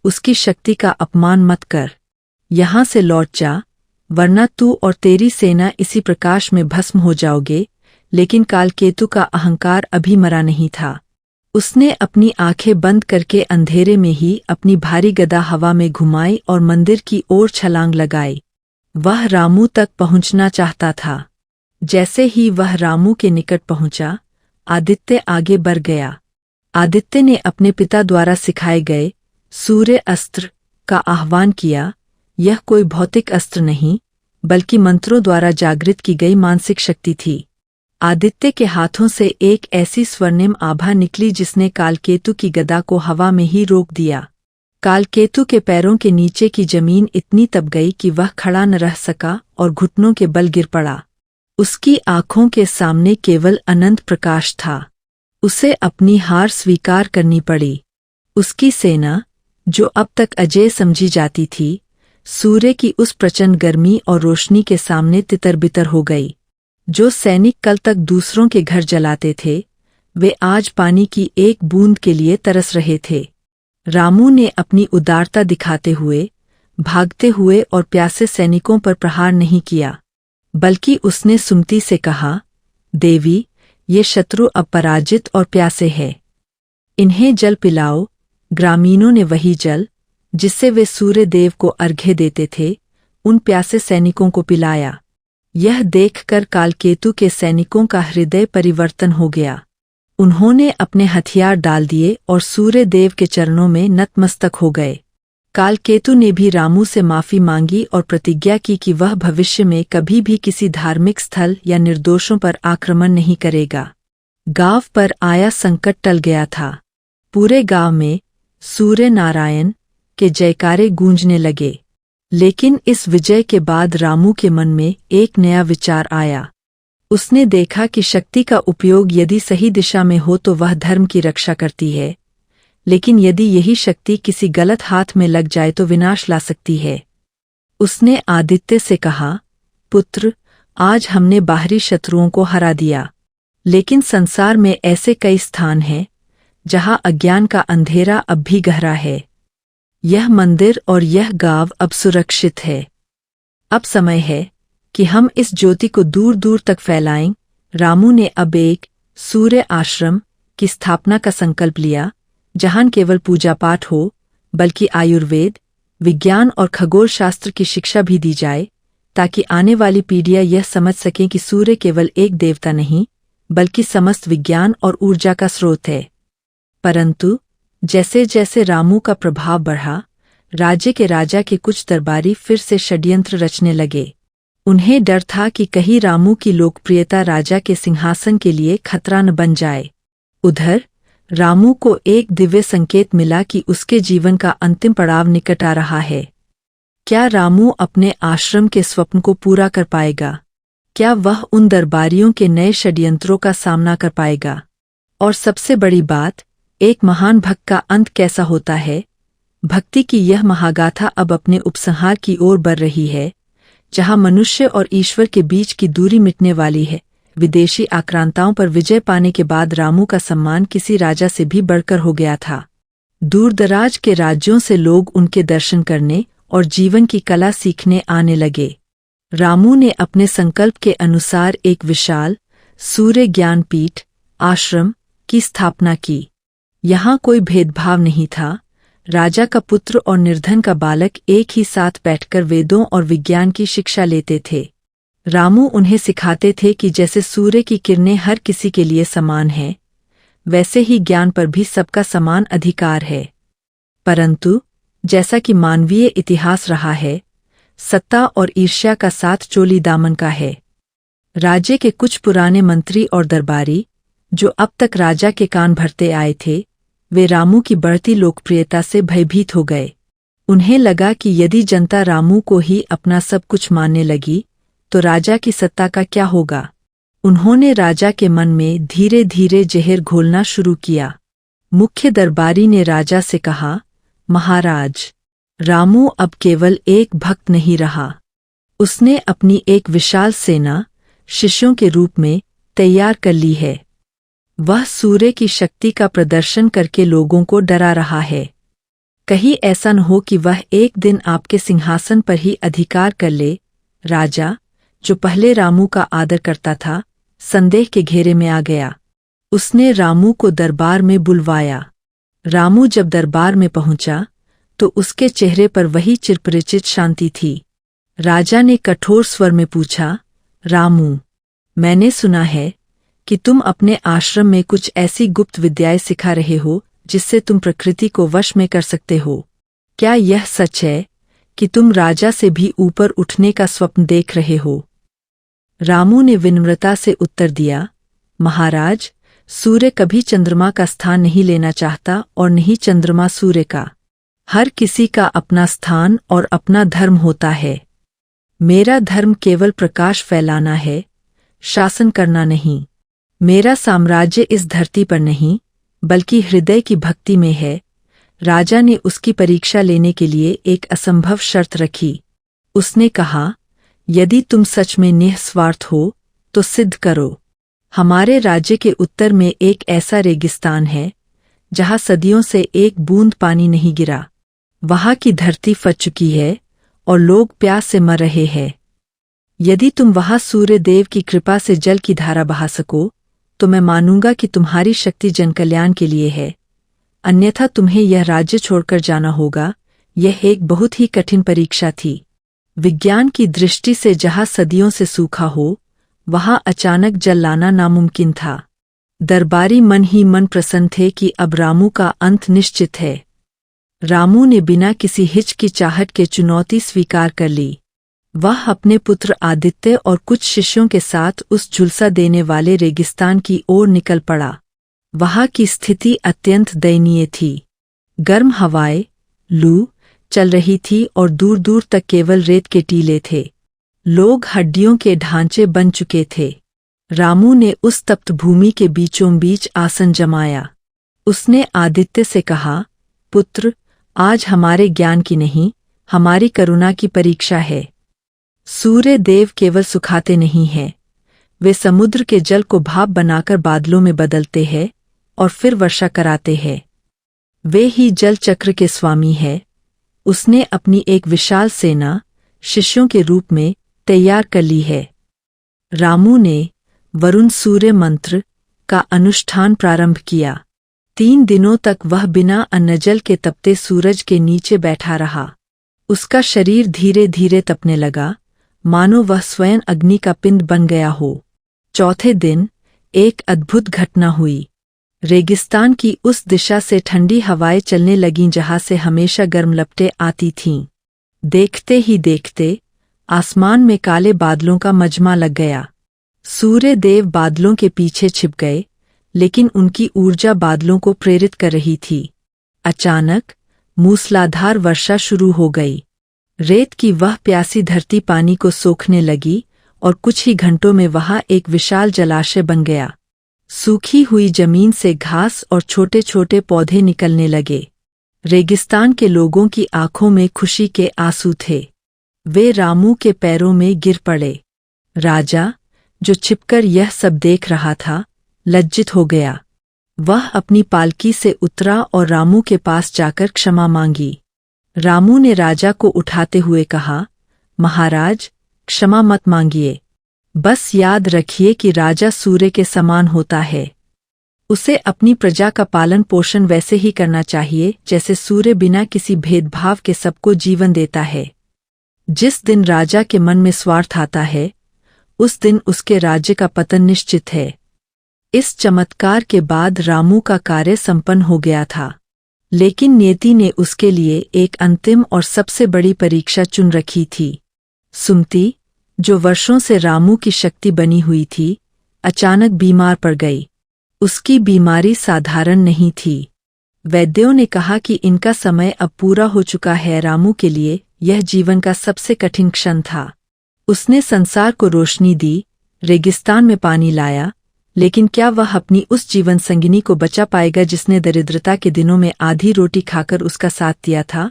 S1: उसकी शक्ति का अपमान मत कर। यहां से लौट जा, वरना तू और तेरी सेना इसी प्रकाश में भस्म हो जाओगे। लेकिन कालकेतु का अहंकार अभी मरा नहीं था। उसने अपनी आंखें बंद करके अंधेरे में ही अपनी भारी गदा हवा में घुमाई और मंदिर की ओर छलांग लगाई। वह रामू तक पहुंचना चाहता था। जैसे ही वह रामू के निकट पहुंचा, आदित्य आगे बढ़ गया। आदित्य ने अपने पिता द्वारा सिखाए गए सूर्य अस्त्र का आह्वान किया। यह कोई भौतिक अस्त्र नहीं, बल्कि मंत्रों द्वारा जागृत की गई मानसिक शक्ति थी। आदित्य के हाथों से एक ऐसी स्वर्णिम आभा निकली जिसने कालकेतु की गदा को हवा में ही रोक दिया। कालकेतु के पैरों के नीचे की जमीन इतनी तप गई कि वह खड़ा न रह सका और घुटनों के बल गिर पड़ा। उसकी आंखों के सामने केवल अनंत प्रकाश था। उसे अपनी हार स्वीकार करनी पड़ी। उसकी सेना, जो अब तक अजेय समझी जाती थी, सूर्य की उस प्रचंड गर्मी और रोशनी के सामने तितर-बितर हो गई। जो सैनिक कल तक दूसरों के घर जलाते थे, वे आज पानी की एक बूंद के लिए तरस रहे थे। रामू ने अपनी उदारता दिखाते हुए भागते हुए और प्यासे सैनिकों पर प्रहार नहीं किया, बल्कि उसने सुमति से कहा, देवी, ये शत्रु अब पराजित और प्यासे हैं। इन्हें जल पिलाओ। ग्रामीणों ने वही जल जिससे वे सूर्य देव को अर्घ्य देते थे, उन प्यासे सैनिकों को पिलाया। यह देखकर कालकेतु के सैनिकों का हृदय परिवर्तन हो गया। उन्होंने अपने हथियार डाल दिए और सूर्य देव के चरणों में नतमस्तक हो गए। कालकेतु ने भी रामू से माफी मांगी और प्रतिज्ञा की कि वह भविष्य में कभी भी किसी धार्मिक स्थल या निर्दोषों पर आक्रमण नहीं करेगा। गांव पर आया संकट टल गया था। पूरे गांव में सूर्य नारायण के जयकारे गूंजने लगे। लेकिन इस विजय के बाद रामू के मन में एक नया विचार आया। उसने देखा कि शक्ति का उपयोग यदि सही दिशा में हो तो वह धर्म की रक्षा करती है, लेकिन यदि यही शक्ति किसी गलत हाथ में लग जाए तो विनाश ला सकती है। उसने आदित्य से कहा, पुत्र, आज हमने बाहरी शत्रुओं को हरा दिया, लेकिन संसार में ऐसे कई स्थान हैं जहां अज्ञान का अंधेरा अब भी गहरा है। यह मंदिर और यह गांव अब सुरक्षित है। अब समय है कि हम इस ज्योति को दूर दूर तक फैलाएं। रामू ने अब एक सूर्य आश्रम की स्थापना का संकल्प लिया, जहां केवल पूजा पाठ हो, बल्कि आयुर्वेद, विज्ञान और खगोल शास्त्र की शिक्षा भी दी जाए, ताकि आने वाली पीढ़ियां यह समझ सकें कि सूर्य केवल एक देवता नहीं, बल्कि समस्त विज्ञान और ऊर्जा का स्रोत है। परंतु जैसे जैसे रामू का प्रभाव बढ़ा, राज्य के राजा के कुछ दरबारी फिर से षड्यंत्र रचने लगे। उन्हें डर था कि कहीं रामू की लोकप्रियता राजा के सिंहासन के लिए खतरा न बन जाए। उधर रामू को एक दिव्य संकेत मिला कि उसके जीवन का अंतिम पड़ाव निकट आ रहा है। क्या रामू अपने आश्रम के स्वप्न को पूरा कर पाएगा? क्या वह उन दरबारियों के नए षड्यंत्रों का सामना कर पाएगा? और सबसे बड़ी बात, एक महान भक्त का अंत कैसा होता है? भक्ति की यह महागाथा अब अपने उपसंहार की ओर बढ़ रही है, जहां मनुष्य और ईश्वर के बीच की दूरी मिटने वाली है। विदेशी आक्रांताओं पर विजय पाने के बाद रामू का सम्मान किसी राजा से भी बढ़कर हो गया था। दूरदराज के राज्यों से लोग उनके दर्शन करने और जीवन की कला सीखने आने लगे। रामू ने अपने संकल्प के अनुसार एक विशाल सूर्य ज्ञानपीठ आश्रम की स्थापना की। यहाँ कोई भेदभाव नहीं था। राजा का पुत्र और निर्धन का बालक एक ही साथ बैठकर वेदों और विज्ञान की शिक्षा लेते थे। रामू उन्हें सिखाते थे कि जैसे सूर्य की किरणें हर किसी के लिए समान हैं, वैसे ही ज्ञान पर भी सबका समान अधिकार है। परंतु जैसा कि मानवीय इतिहास रहा है, सत्ता और ईर्ष्या का साथ चोली दामन का है। राज्य के कुछ पुराने मंत्री और दरबारी, जो अब तक राजा के कान भरते आए थे, वे रामू की बढ़ती लोकप्रियता से भयभीत हो गए। उन्हें लगा कि यदि जनता रामू को ही अपना सब कुछ मानने लगी, तो राजा की सत्ता का क्या होगा। उन्होंने राजा के मन में धीरे धीरे जहर घोलना शुरू किया। मुख्य दरबारी ने राजा से कहा, महाराज, रामू अब केवल एक भक्त नहीं रहा। उसने अपनी एक विशाल सेना शिष्यों के रूप में तैयार कर ली है। वह सूर्य की शक्ति का प्रदर्शन करके लोगों को डरा रहा है। कहीं ऐसा न हो कि वह एक दिन आपके सिंहासन पर ही अधिकार कर ले। राजा, जो पहले रामू का आदर करता था, संदेह के घेरे में आ गया। उसने रामू को दरबार में बुलवाया। रामू जब दरबार में पहुंचा तो उसके चेहरे पर वही चिरपरिचित शांति थी। राजा ने कठोर स्वर में पूछा, रामू, मैंने सुना है कि तुम अपने आश्रम में कुछ ऐसी गुप्त विद्याएं सिखा रहे हो जिससे तुम प्रकृति को वश में कर सकते हो। क्या यह सच है कि तुम राजा से भी ऊपर उठने का स्वप्न देख रहे हो? रामू ने विनम्रता से उत्तर दिया, महाराज, सूर्य कभी चंद्रमा का स्थान नहीं लेना चाहता और नहीं चंद्रमा सूर्य का। हर किसी का अपना स्थान और अपना धर्म होता है। मेरा धर्म केवल प्रकाश फैलाना है, शासन करना नहीं। मेरा साम्राज्य इस धरती पर नहीं, बल्कि हृदय की भक्ति में है। राजा ने उसकी परीक्षा लेने के लिए एक असंभव शर्त रखी। उसने कहा, यदि तुम सच में निस्वार्थ हो तो सिद्ध करो। हमारे राज्य के उत्तर में एक ऐसा रेगिस्तान है जहां सदियों से एक बूंद पानी नहीं गिरा। वहां की धरती फट चुकी है और लोग प्यास से मर रहे हैं। यदि तुम वहां सूर्य देव की कृपा से जल की धारा बहा सको तो मैं मानूंगा कि तुम्हारी शक्ति जनकल्याण के लिए है, अन्यथा तुम्हें यह राज्य छोड़कर जाना होगा। यह एक बहुत ही कठिन परीक्षा थी। विज्ञान की दृष्टि से जहां सदियों से सूखा हो, वहां अचानक जल लाना नामुमकिन था। दरबारी मन ही मन प्रसन्न थे कि अब रामू का अंत निश्चित है। रामू ने बिना किसी हिचकिचाहट के चुनौती स्वीकार कर ली। वह अपने पुत्र आदित्य और कुछ शिष्यों के साथ उस झुलसा देने वाले रेगिस्तान की ओर निकल पड़ा। वहां की स्थिति अत्यंत दयनीय थी। गर्म हवाएं, लू चल रही थी और दूर दूर तक केवल रेत के टीले थे। लोग हड्डियों के ढांचे बन चुके थे। रामू ने उस तप्त भूमि के बीचों बीच आसन जमाया। उसने आदित्य से कहा, पुत्र, आज हमारे ज्ञान की नहीं, हमारी करुणा की परीक्षा है। सूर्य देव केवल सुखाते नहीं हैं, वे समुद्र के जल को भाप बनाकर बादलों में बदलते हैं और फिर वर्षा कराते हैं। वे ही जल चक्र के स्वामी है। उसने अपनी एक विशाल सेना शिष्यों के रूप में तैयार कर ली है। रामू ने वरुण सूर्य मंत्र का अनुष्ठान प्रारंभ किया। 3 दिनों तक वह बिना अन्नजल के तपते सूरज के नीचे बैठा रहा। उसका शरीर धीरे धीरे तपने लगा, मानो वह स्वयं अग्नि का पिंड बन गया हो। चौथे दिन एक अद्भुत घटना हुई। रेगिस्तान की उस दिशा से ठंडी हवाएं चलने लगीं जहां से हमेशा गर्म लपटें आती थीं। देखते ही देखते आसमान में काले बादलों का मजमा लग गया। सूर्य देव बादलों के पीछे छिप गए, लेकिन उनकी ऊर्जा बादलों को प्रेरित कर रही थी। अचानक मूसलाधार वर्षा शुरू हो गई। रेत की वह प्यासी धरती पानी को सोखने लगी और कुछ ही घंटों में वहां एक विशाल जलाशय बन गया। सूखी हुई जमीन से घास और छोटे छोटे पौधे निकलने लगे। रेगिस्तान के लोगों की आंखों में खुशी के आंसू थे। वे रामू के पैरों में गिर पड़े। राजा, जो छिपकर यह सब देख रहा था, लज्जित हो गया। वह अपनी पालकी से उतरा और रामू के पास जाकर क्षमा मांगी। रामू ने राजा को उठाते हुए कहा, महाराज, क्षमा मत मांगिए। बस याद रखिए कि राजा सूर्य के समान होता है। उसे अपनी प्रजा का पालन पोषण वैसे ही करना चाहिए जैसे सूर्य बिना किसी भेदभाव के सबको जीवन देता है। जिस दिन राजा के मन में स्वार्थ आता है, उस दिन उसके राज्य का पतन निश्चित है। इस चमत्कार के बाद रामू का कार्य संपन्न हो गया था, लेकिन नियति ने उसके लिए एक अंतिम और सबसे बड़ी परीक्षा चुन रखी थी। सुमति, जो वर्षों से रामू की शक्ति बनी हुई थी, अचानक बीमार पड़ गई। उसकी बीमारी साधारण नहीं थी। वैद्यों ने कहा कि इनका समय अब पूरा हो चुका है। रामू के लिए यह जीवन का सबसे कठिन क्षण था। उसने संसार को रोशनी दी, रेगिस्तान में पानी लाया, लेकिन क्या वह अपनी उस जीवन संगिनी को बचा पाएगा जिसने दरिद्रता के दिनों में आधी रोटी खाकर उसका साथ दिया था?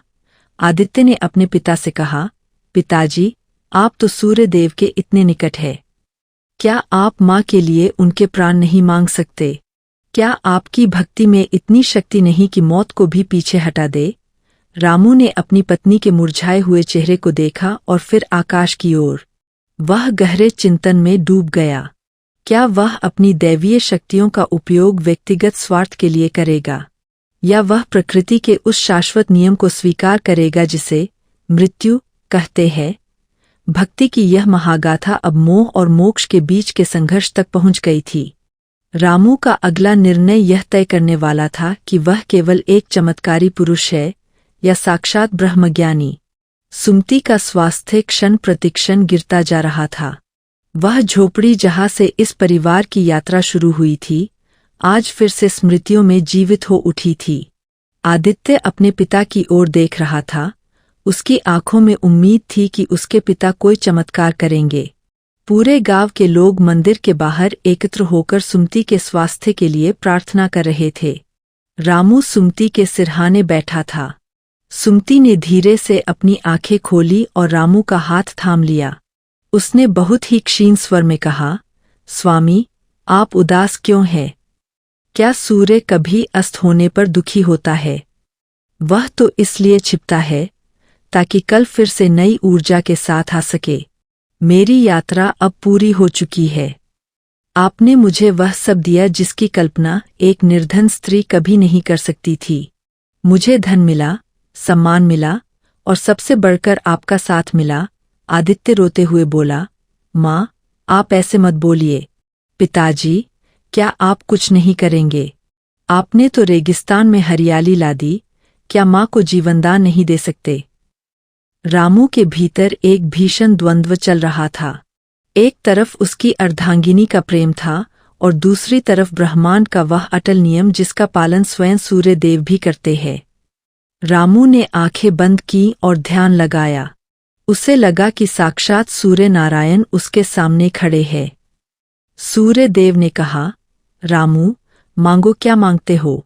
S1: आदित्य ने अपने पिता से कहा, पिताजी, आप तो सूर्य देव के इतने निकट है। क्या आप माँ के लिए उनके प्राण नहीं मांग सकते? क्या आपकी भक्ति में इतनी शक्ति नहीं कि मौत को भी पीछे हटा दे? रामू ने अपनी पत्नी के मुरझाए हुए चेहरे को देखा और फिर आकाश की ओर। वह गहरे चिंतन में डूब गया। क्या वह अपनी दैवीय शक्तियों का उपयोग व्यक्तिगत स्वार्थ के लिए करेगा, या वह प्रकृति के उस शाश्वत नियम को स्वीकार करेगा जिसे मृत्यु कहते हैं? भक्ति की यह महागाथा अब मोह और मोक्ष के बीच के संघर्ष तक पहुंच गई थी। रामू का अगला निर्णय यह तय करने वाला था कि वह केवल एक चमत्कारी पुरुष है या साक्षात ब्रह्मज्ञानी। सुमति का स्वास्थ्य क्षण प्रतिक्षण गिरता जा रहा था। वह झोपड़ी जहां से इस परिवार की यात्रा शुरू हुई थी, आज फिर से स्मृतियों में जीवित हो उठी थी। आदित्य अपने पिता की ओर देख रहा था। उसकी आंखों में उम्मीद थी कि उसके पिता कोई चमत्कार करेंगे। पूरे गांव के लोग मंदिर के बाहर एकत्र होकर सुमति के स्वास्थ्य के लिए प्रार्थना कर रहे थे। रामू सुमति के सिरहाने बैठा था। सुमति ने धीरे से अपनी आंखें खोली और रामू का हाथ थाम लिया। उसने बहुत ही क्षीण स्वर में कहा, स्वामी, आप उदास क्यों हैं? क्या सूर्य कभी अस्त होने पर दुखी होता है? वह तो इसलिए छिपता है ताकि कल फिर से नई ऊर्जा के साथ आ सके। मेरी यात्रा अब पूरी हो चुकी है। आपने मुझे वह सब दिया जिसकी कल्पना एक निर्धन स्त्री कभी नहीं कर सकती थी। मुझे धन मिला, सम्मान मिला और सबसे बढ़कर आपका साथ मिला। आदित्य रोते हुए बोला, माँ, आप ऐसे मत बोलिए। पिताजी, क्या आप कुछ नहीं करेंगे? आपने तो रेगिस्तान में हरियाली ला दी, क्या माँ को जीवनदान नहीं दे सकते? रामू के भीतर एक भीषण द्वंद्व चल रहा था। एक तरफ उसकी अर्धांगिनी का प्रेम था और दूसरी तरफ ब्रह्मांड का वह अटल नियम जिसका पालन स्वयं सूर्य देव भी करते हैं। रामू ने आंखें बंद की और ध्यान लगाया। उसे लगा कि साक्षात सूर्य नारायण उसके सामने खड़े हैं। सूर्य देव ने कहा, रामू, मांगो, क्या मांगते हो?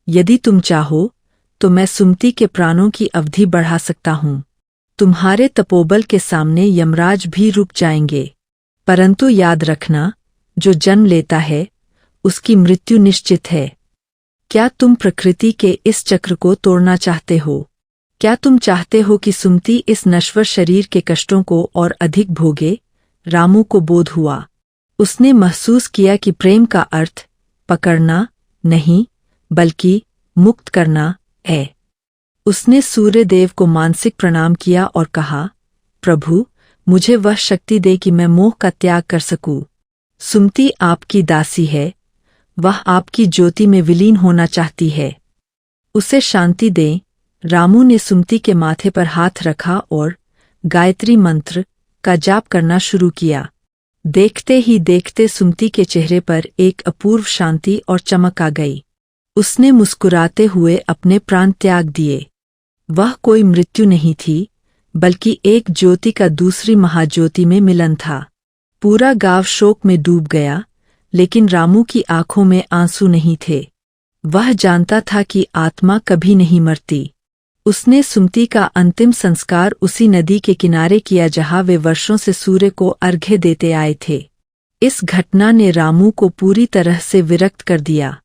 S1: यदि तुम चाहो तो मैं सुमति के प्राणों की अवधि बढ़ा सकता हूँ। तुम्हारे तपोबल के सामने यमराज भी रुक जाएंगे, परंतु याद रखना, जो जन्म लेता है उसकी मृत्यु निश्चित है। क्या तुम प्रकृति के इस चक्र को तोड़ना चाहते हो? क्या तुम चाहते हो कि सुमति इस नश्वर शरीर के कष्टों को और अधिक भोगे? रामू को बोध हुआ। उसने महसूस किया कि प्रेम का अर्थ पकड़ना नहीं बल्कि मुक्त करना है। उसने सूर्यदेव को मानसिक प्रणाम किया और कहा, प्रभु, मुझे वह शक्ति दे कि मैं मोह का त्याग कर सकूं। सुमति आपकी दासी है, वह आपकी ज्योति में विलीन होना चाहती है। उसे शांति दें। रामू ने सुमति के माथे पर हाथ रखा और गायत्री मंत्र का जाप करना शुरू किया। देखते ही देखते सुमति के चेहरे पर एक अपूर्व शांति और चमक आ गई। उसने मुस्कुराते हुए अपने प्राण त्याग दिए। वह कोई मृत्यु नहीं थी, बल्कि एक ज्योति का दूसरी महाज्योति में मिलन था। पूरा गांव शोक में डूब गया, लेकिन रामू की आंखों में आंसू नहीं थे। वह जानता था कि आत्मा कभी नहीं मरती। उसने सुमति का अंतिम संस्कार उसी नदी के किनारे किया जहां वे वर्षों से सूर्य को अर्घ्य देते आए थे। इस घटना ने रामू को पूरी तरह से विरक्त कर दिया।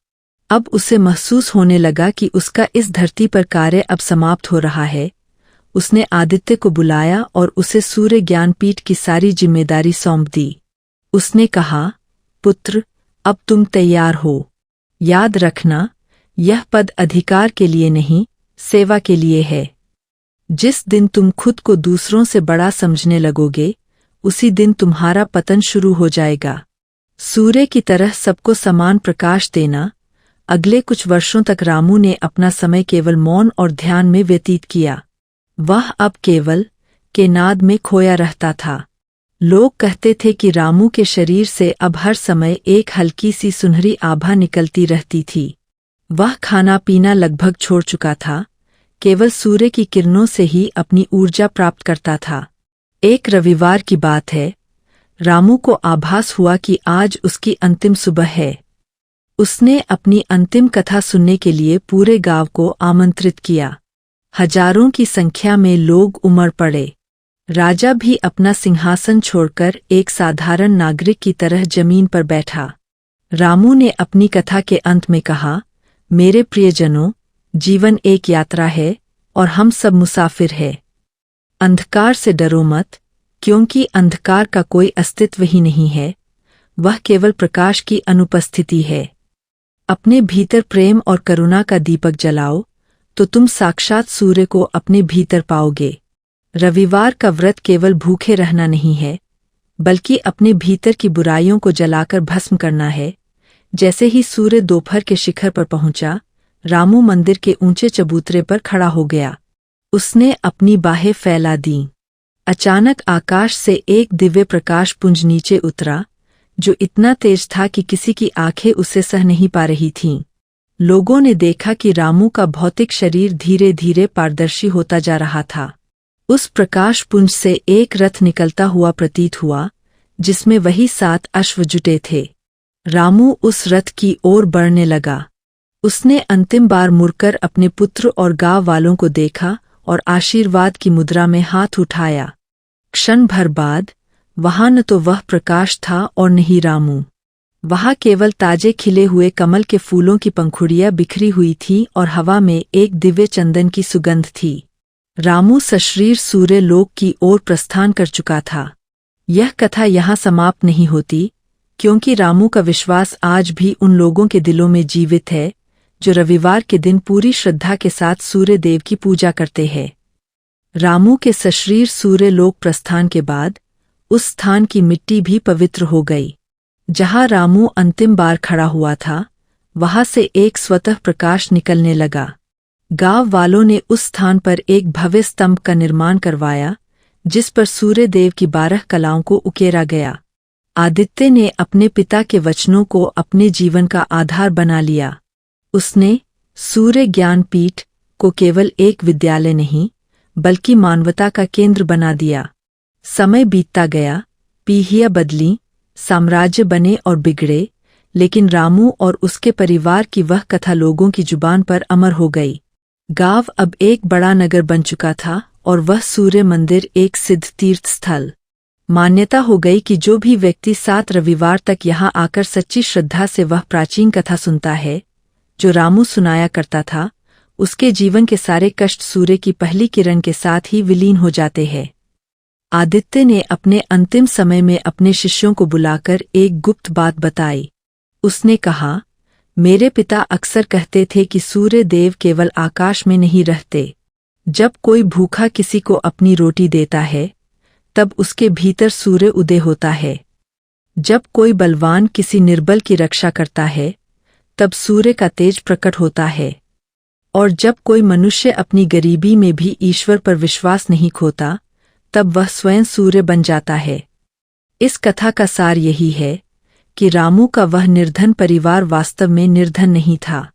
S1: अब उसे महसूस होने लगा कि उसका इस धरती पर कार्य अब समाप्त हो रहा है। उसने आदित्य को बुलाया और उसे सूर्य ज्ञानपीठ की सारी जिम्मेदारी सौंप दी। उसने कहा, पुत्र, अब तुम तैयार हो। याद रखना, यह पद अधिकार के लिए नहीं, सेवा के लिए है। जिस दिन तुम खुद को दूसरों से बड़ा समझने लगोगे, उसी दिन तुम्हारा पतन शुरू हो जाएगा। सूर्य की तरह सबको समान प्रकाश देना। अगले कुछ वर्षों तक रामू ने अपना समय केवल मौन और ध्यान में व्यतीत किया। वह अब केवल के नाद में खोया रहता था। लोग कहते थे कि रामू के शरीर से अब हर समय एक हल्की सी सुनहरी आभा निकलती रहती थी। वह खाना पीना लगभग छोड़ चुका था, केवल सूर्य की किरणों से ही अपनी ऊर्जा प्राप्त करता था। एक रविवार की बात है। रामू को आभास हुआ कि आज उसकी अंतिम सुबह है। उसने अपनी अंतिम कथा सुनने के लिए पूरे गांव को आमंत्रित किया। हजारों की संख्या में लोग उमड़ पड़े। राजा भी अपना सिंहासन छोड़कर एक साधारण नागरिक की तरह जमीन पर बैठा। रामू ने अपनी कथा के अंत में कहा, मेरे प्रियजनों, जीवन एक यात्रा है और हम सब मुसाफिर हैं। अंधकार से डरो मत, क्योंकि अंधकार का कोई अस्तित्व ही नहीं है, वह केवल प्रकाश की अनुपस्थिति है। अपने भीतर प्रेम और करुणा का दीपक जलाओ, तो तुम साक्षात सूर्य को अपने भीतर पाओगे। रविवार का व्रत केवल भूखे रहना नहीं है, बल्कि अपने भीतर की बुराइयों को जलाकर भस्म करना है। जैसे ही सूर्य दोपहर के शिखर पर पहुंचा, रामू मंदिर के ऊंचे चबूतरे पर खड़ा हो गया। उसने अपनी बाहें फैला दीं। अचानक आकाश से एक दिव्य प्रकाश पुंज नीचे उतरा, जो इतना तेज था कि किसी की आंखें उसे सह नहीं पा रही थीं। लोगों ने देखा कि रामू का भौतिक शरीर धीरे धीरे पारदर्शी होता जा रहा था। उस प्रकाश पुंज से एक रथ निकलता हुआ प्रतीत हुआ, जिसमें वही 7 अश्व जुटे थे। रामू उस रथ की ओर बढ़ने लगा। उसने अंतिम बार मुड़कर अपने पुत्र और गांव वालों को देखा और आशीर्वाद की मुद्रा में हाथ उठाया। क्षण भर बाद वहां न तो वह प्रकाश था और न ही रामू। वहां केवल ताजे खिले हुए कमल के फूलों की पंखुड़ियां बिखरी हुई थीं और हवा में एक दिव्य चंदन की सुगंध थी। रामू सशरीर सूर्य लोक की ओर प्रस्थान कर चुका था। यह कथा यहाँ समाप्त नहीं होती, क्योंकि रामू का विश्वास आज भी उन लोगों के दिलों में जीवित है, जो रविवार के दिन पूरी श्रद्धा के साथ सूर्य देव की पूजा करते हैं। रामू के सशरीर सूर्य लोक प्रस्थान के बाद उस स्थान की मिट्टी भी पवित्र हो गई। जहां रामू अंतिम बार खड़ा हुआ था, वहां से एक स्वतः प्रकाश निकलने लगा। गांव वालों ने उस स्थान पर एक भव्य स्तंभ का निर्माण करवाया, जिस पर सूर्य देव की 12 कलाओं को उकेरा गया। आदित्य ने अपने पिता के वचनों को अपने जीवन का आधार बना लिया। उसने सूर्य ज्ञानपीठ को केवल एक विद्यालय नहीं, बल्कि मानवता का केंद्र बना दिया। समय बीतता गया, पीढ़ियां बदलीं, साम्राज्य बने और बिगड़े, लेकिन रामू और उसके परिवार की वह कथा लोगों की जुबान पर अमर हो गई। गांव अब एक बड़ा नगर बन चुका था और वह सूर्य मंदिर एक सिद्ध तीर्थ स्थल। मान्यता हो गई कि जो भी व्यक्ति 7 रविवार तक यहाँ आकर सच्ची श्रद्धा से वह प्राचीन कथा सुनता है जो रामू सुनाया करता था, उसके जीवन के सारे कष्ट सूर्य की पहली किरण के साथ ही विलीन हो जाते हैं। आदित्य ने अपने अंतिम समय में अपने शिष्यों को बुलाकर एक गुप्त बात बताई। उसने कहा, मेरे पिता अक्सर कहते थे कि सूर्य देव केवल आकाश में नहीं रहते। जब कोई भूखा किसी को अपनी रोटी देता है तब उसके भीतर सूर्य उदय होता है। जब कोई बलवान किसी निर्बल की रक्षा करता है तब सूर्य का तेज प्रकट होता है। और जब कोई मनुष्य अपनी गरीबी में भी ईश्वर पर विश्वास नहीं खोता तब वह स्वयं सूर्य बन जाता है। इस कथा का सार यही है कि रामू का वह निर्धन परिवार वास्तव में निर्धन नहीं था।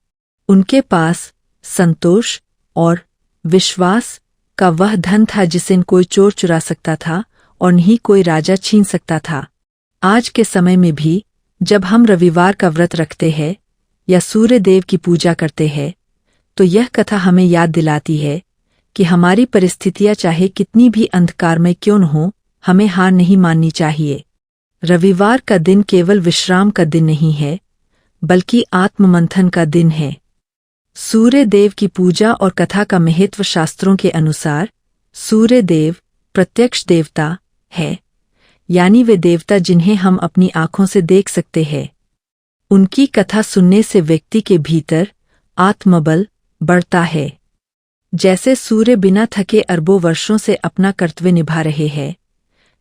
S1: उनके पास संतोष और विश्वास का वह धन था जिसे न कोई चोर चुरा सकता था और न ही कोई राजा छीन सकता था। आज के समय में भी जब हम रविवार का व्रत रखते हैं या सूर्य देव की पूजा करते हैं तो यह कथा हमें याद दिलाती है कि हमारी परिस्थितियां चाहे कितनी भी अंधकारमय क्यों न हो, हमें हार नहीं माननी चाहिए। रविवार का दिन केवल विश्राम का दिन नहीं है बल्कि आत्ममंथन का दिन है। सूर्य देव की पूजा और कथा का महत्व शास्त्रों के अनुसार सूर्य देव प्रत्यक्ष देवता है, यानी वे देवता जिन्हें हम अपनी आंखों से देख सकते हैं। उनकी कथा सुनने से व्यक्ति के भीतर आत्मबल बढ़ता है। जैसे सूर्य बिना थके अरबों वर्षों से अपना कर्तव्य निभा रहे हैं,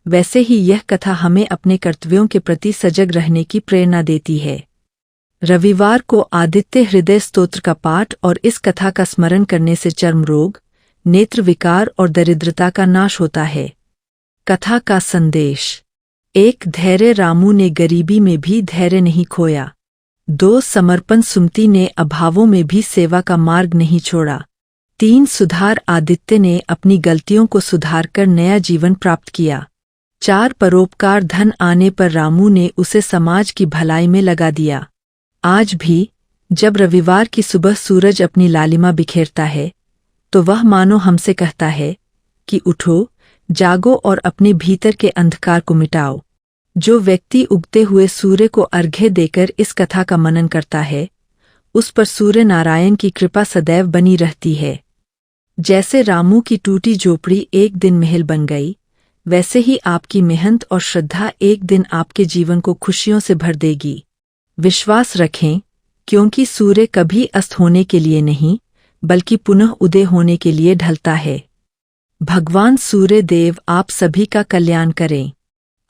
S1: वैसे ही यह कथा हमें अपने कर्तव्यों के प्रति सजग रहने की प्रेरणा देती है। रविवार को आदित्य हृदय स्तोत्र का पाठ और इस कथा का स्मरण करने से चर्म रोग, नेत्र विकार और दरिद्रता का नाश होता है। कथा का संदेश: 1. धैर्य, रामू ने गरीबी में भी धैर्य नहीं खोया। 2. समर्पण, सुमति ने अभावों में भी सेवा का मार्ग नहीं छोड़ा। 3. सुधार, आदित्य ने अपनी गलतियों को सुधारकर नया जीवन प्राप्त किया। 4. परोपकार, धन आने पर रामू ने उसे समाज की भलाई में लगा दिया। आज भी जब रविवार की सुबह सूरज अपनी लालिमा बिखेरता है तो वह मानो हमसे कहता है कि उठो, जागो और अपने भीतर के अंधकार को मिटाओ। जो व्यक्ति उगते हुए सूर्य को अर्घ्य देकर इस कथा का मनन करता है, उस पर सूर्य नारायण की कृपा सदैव बनी रहती है। जैसे रामू की टूटी झोपड़ी एक दिन महल बन गई, वैसे ही आपकी मेहनत और श्रद्धा एक दिन आपके जीवन को खुशियों से भर देगी। विश्वास रखें, क्योंकि सूर्य कभी अस्त होने के लिए नहीं बल्कि पुनः उदय होने के लिए ढलता है। भगवान सूर्य देव आप सभी का कल्याण करें।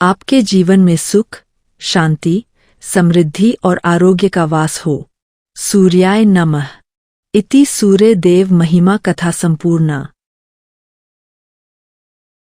S1: आपके जीवन में सुख, शांति, समृद्धि और आरोग्य का वास हो। सूर्याय नमः। इति सूर्य देव महिमा कथा संपूर्णा।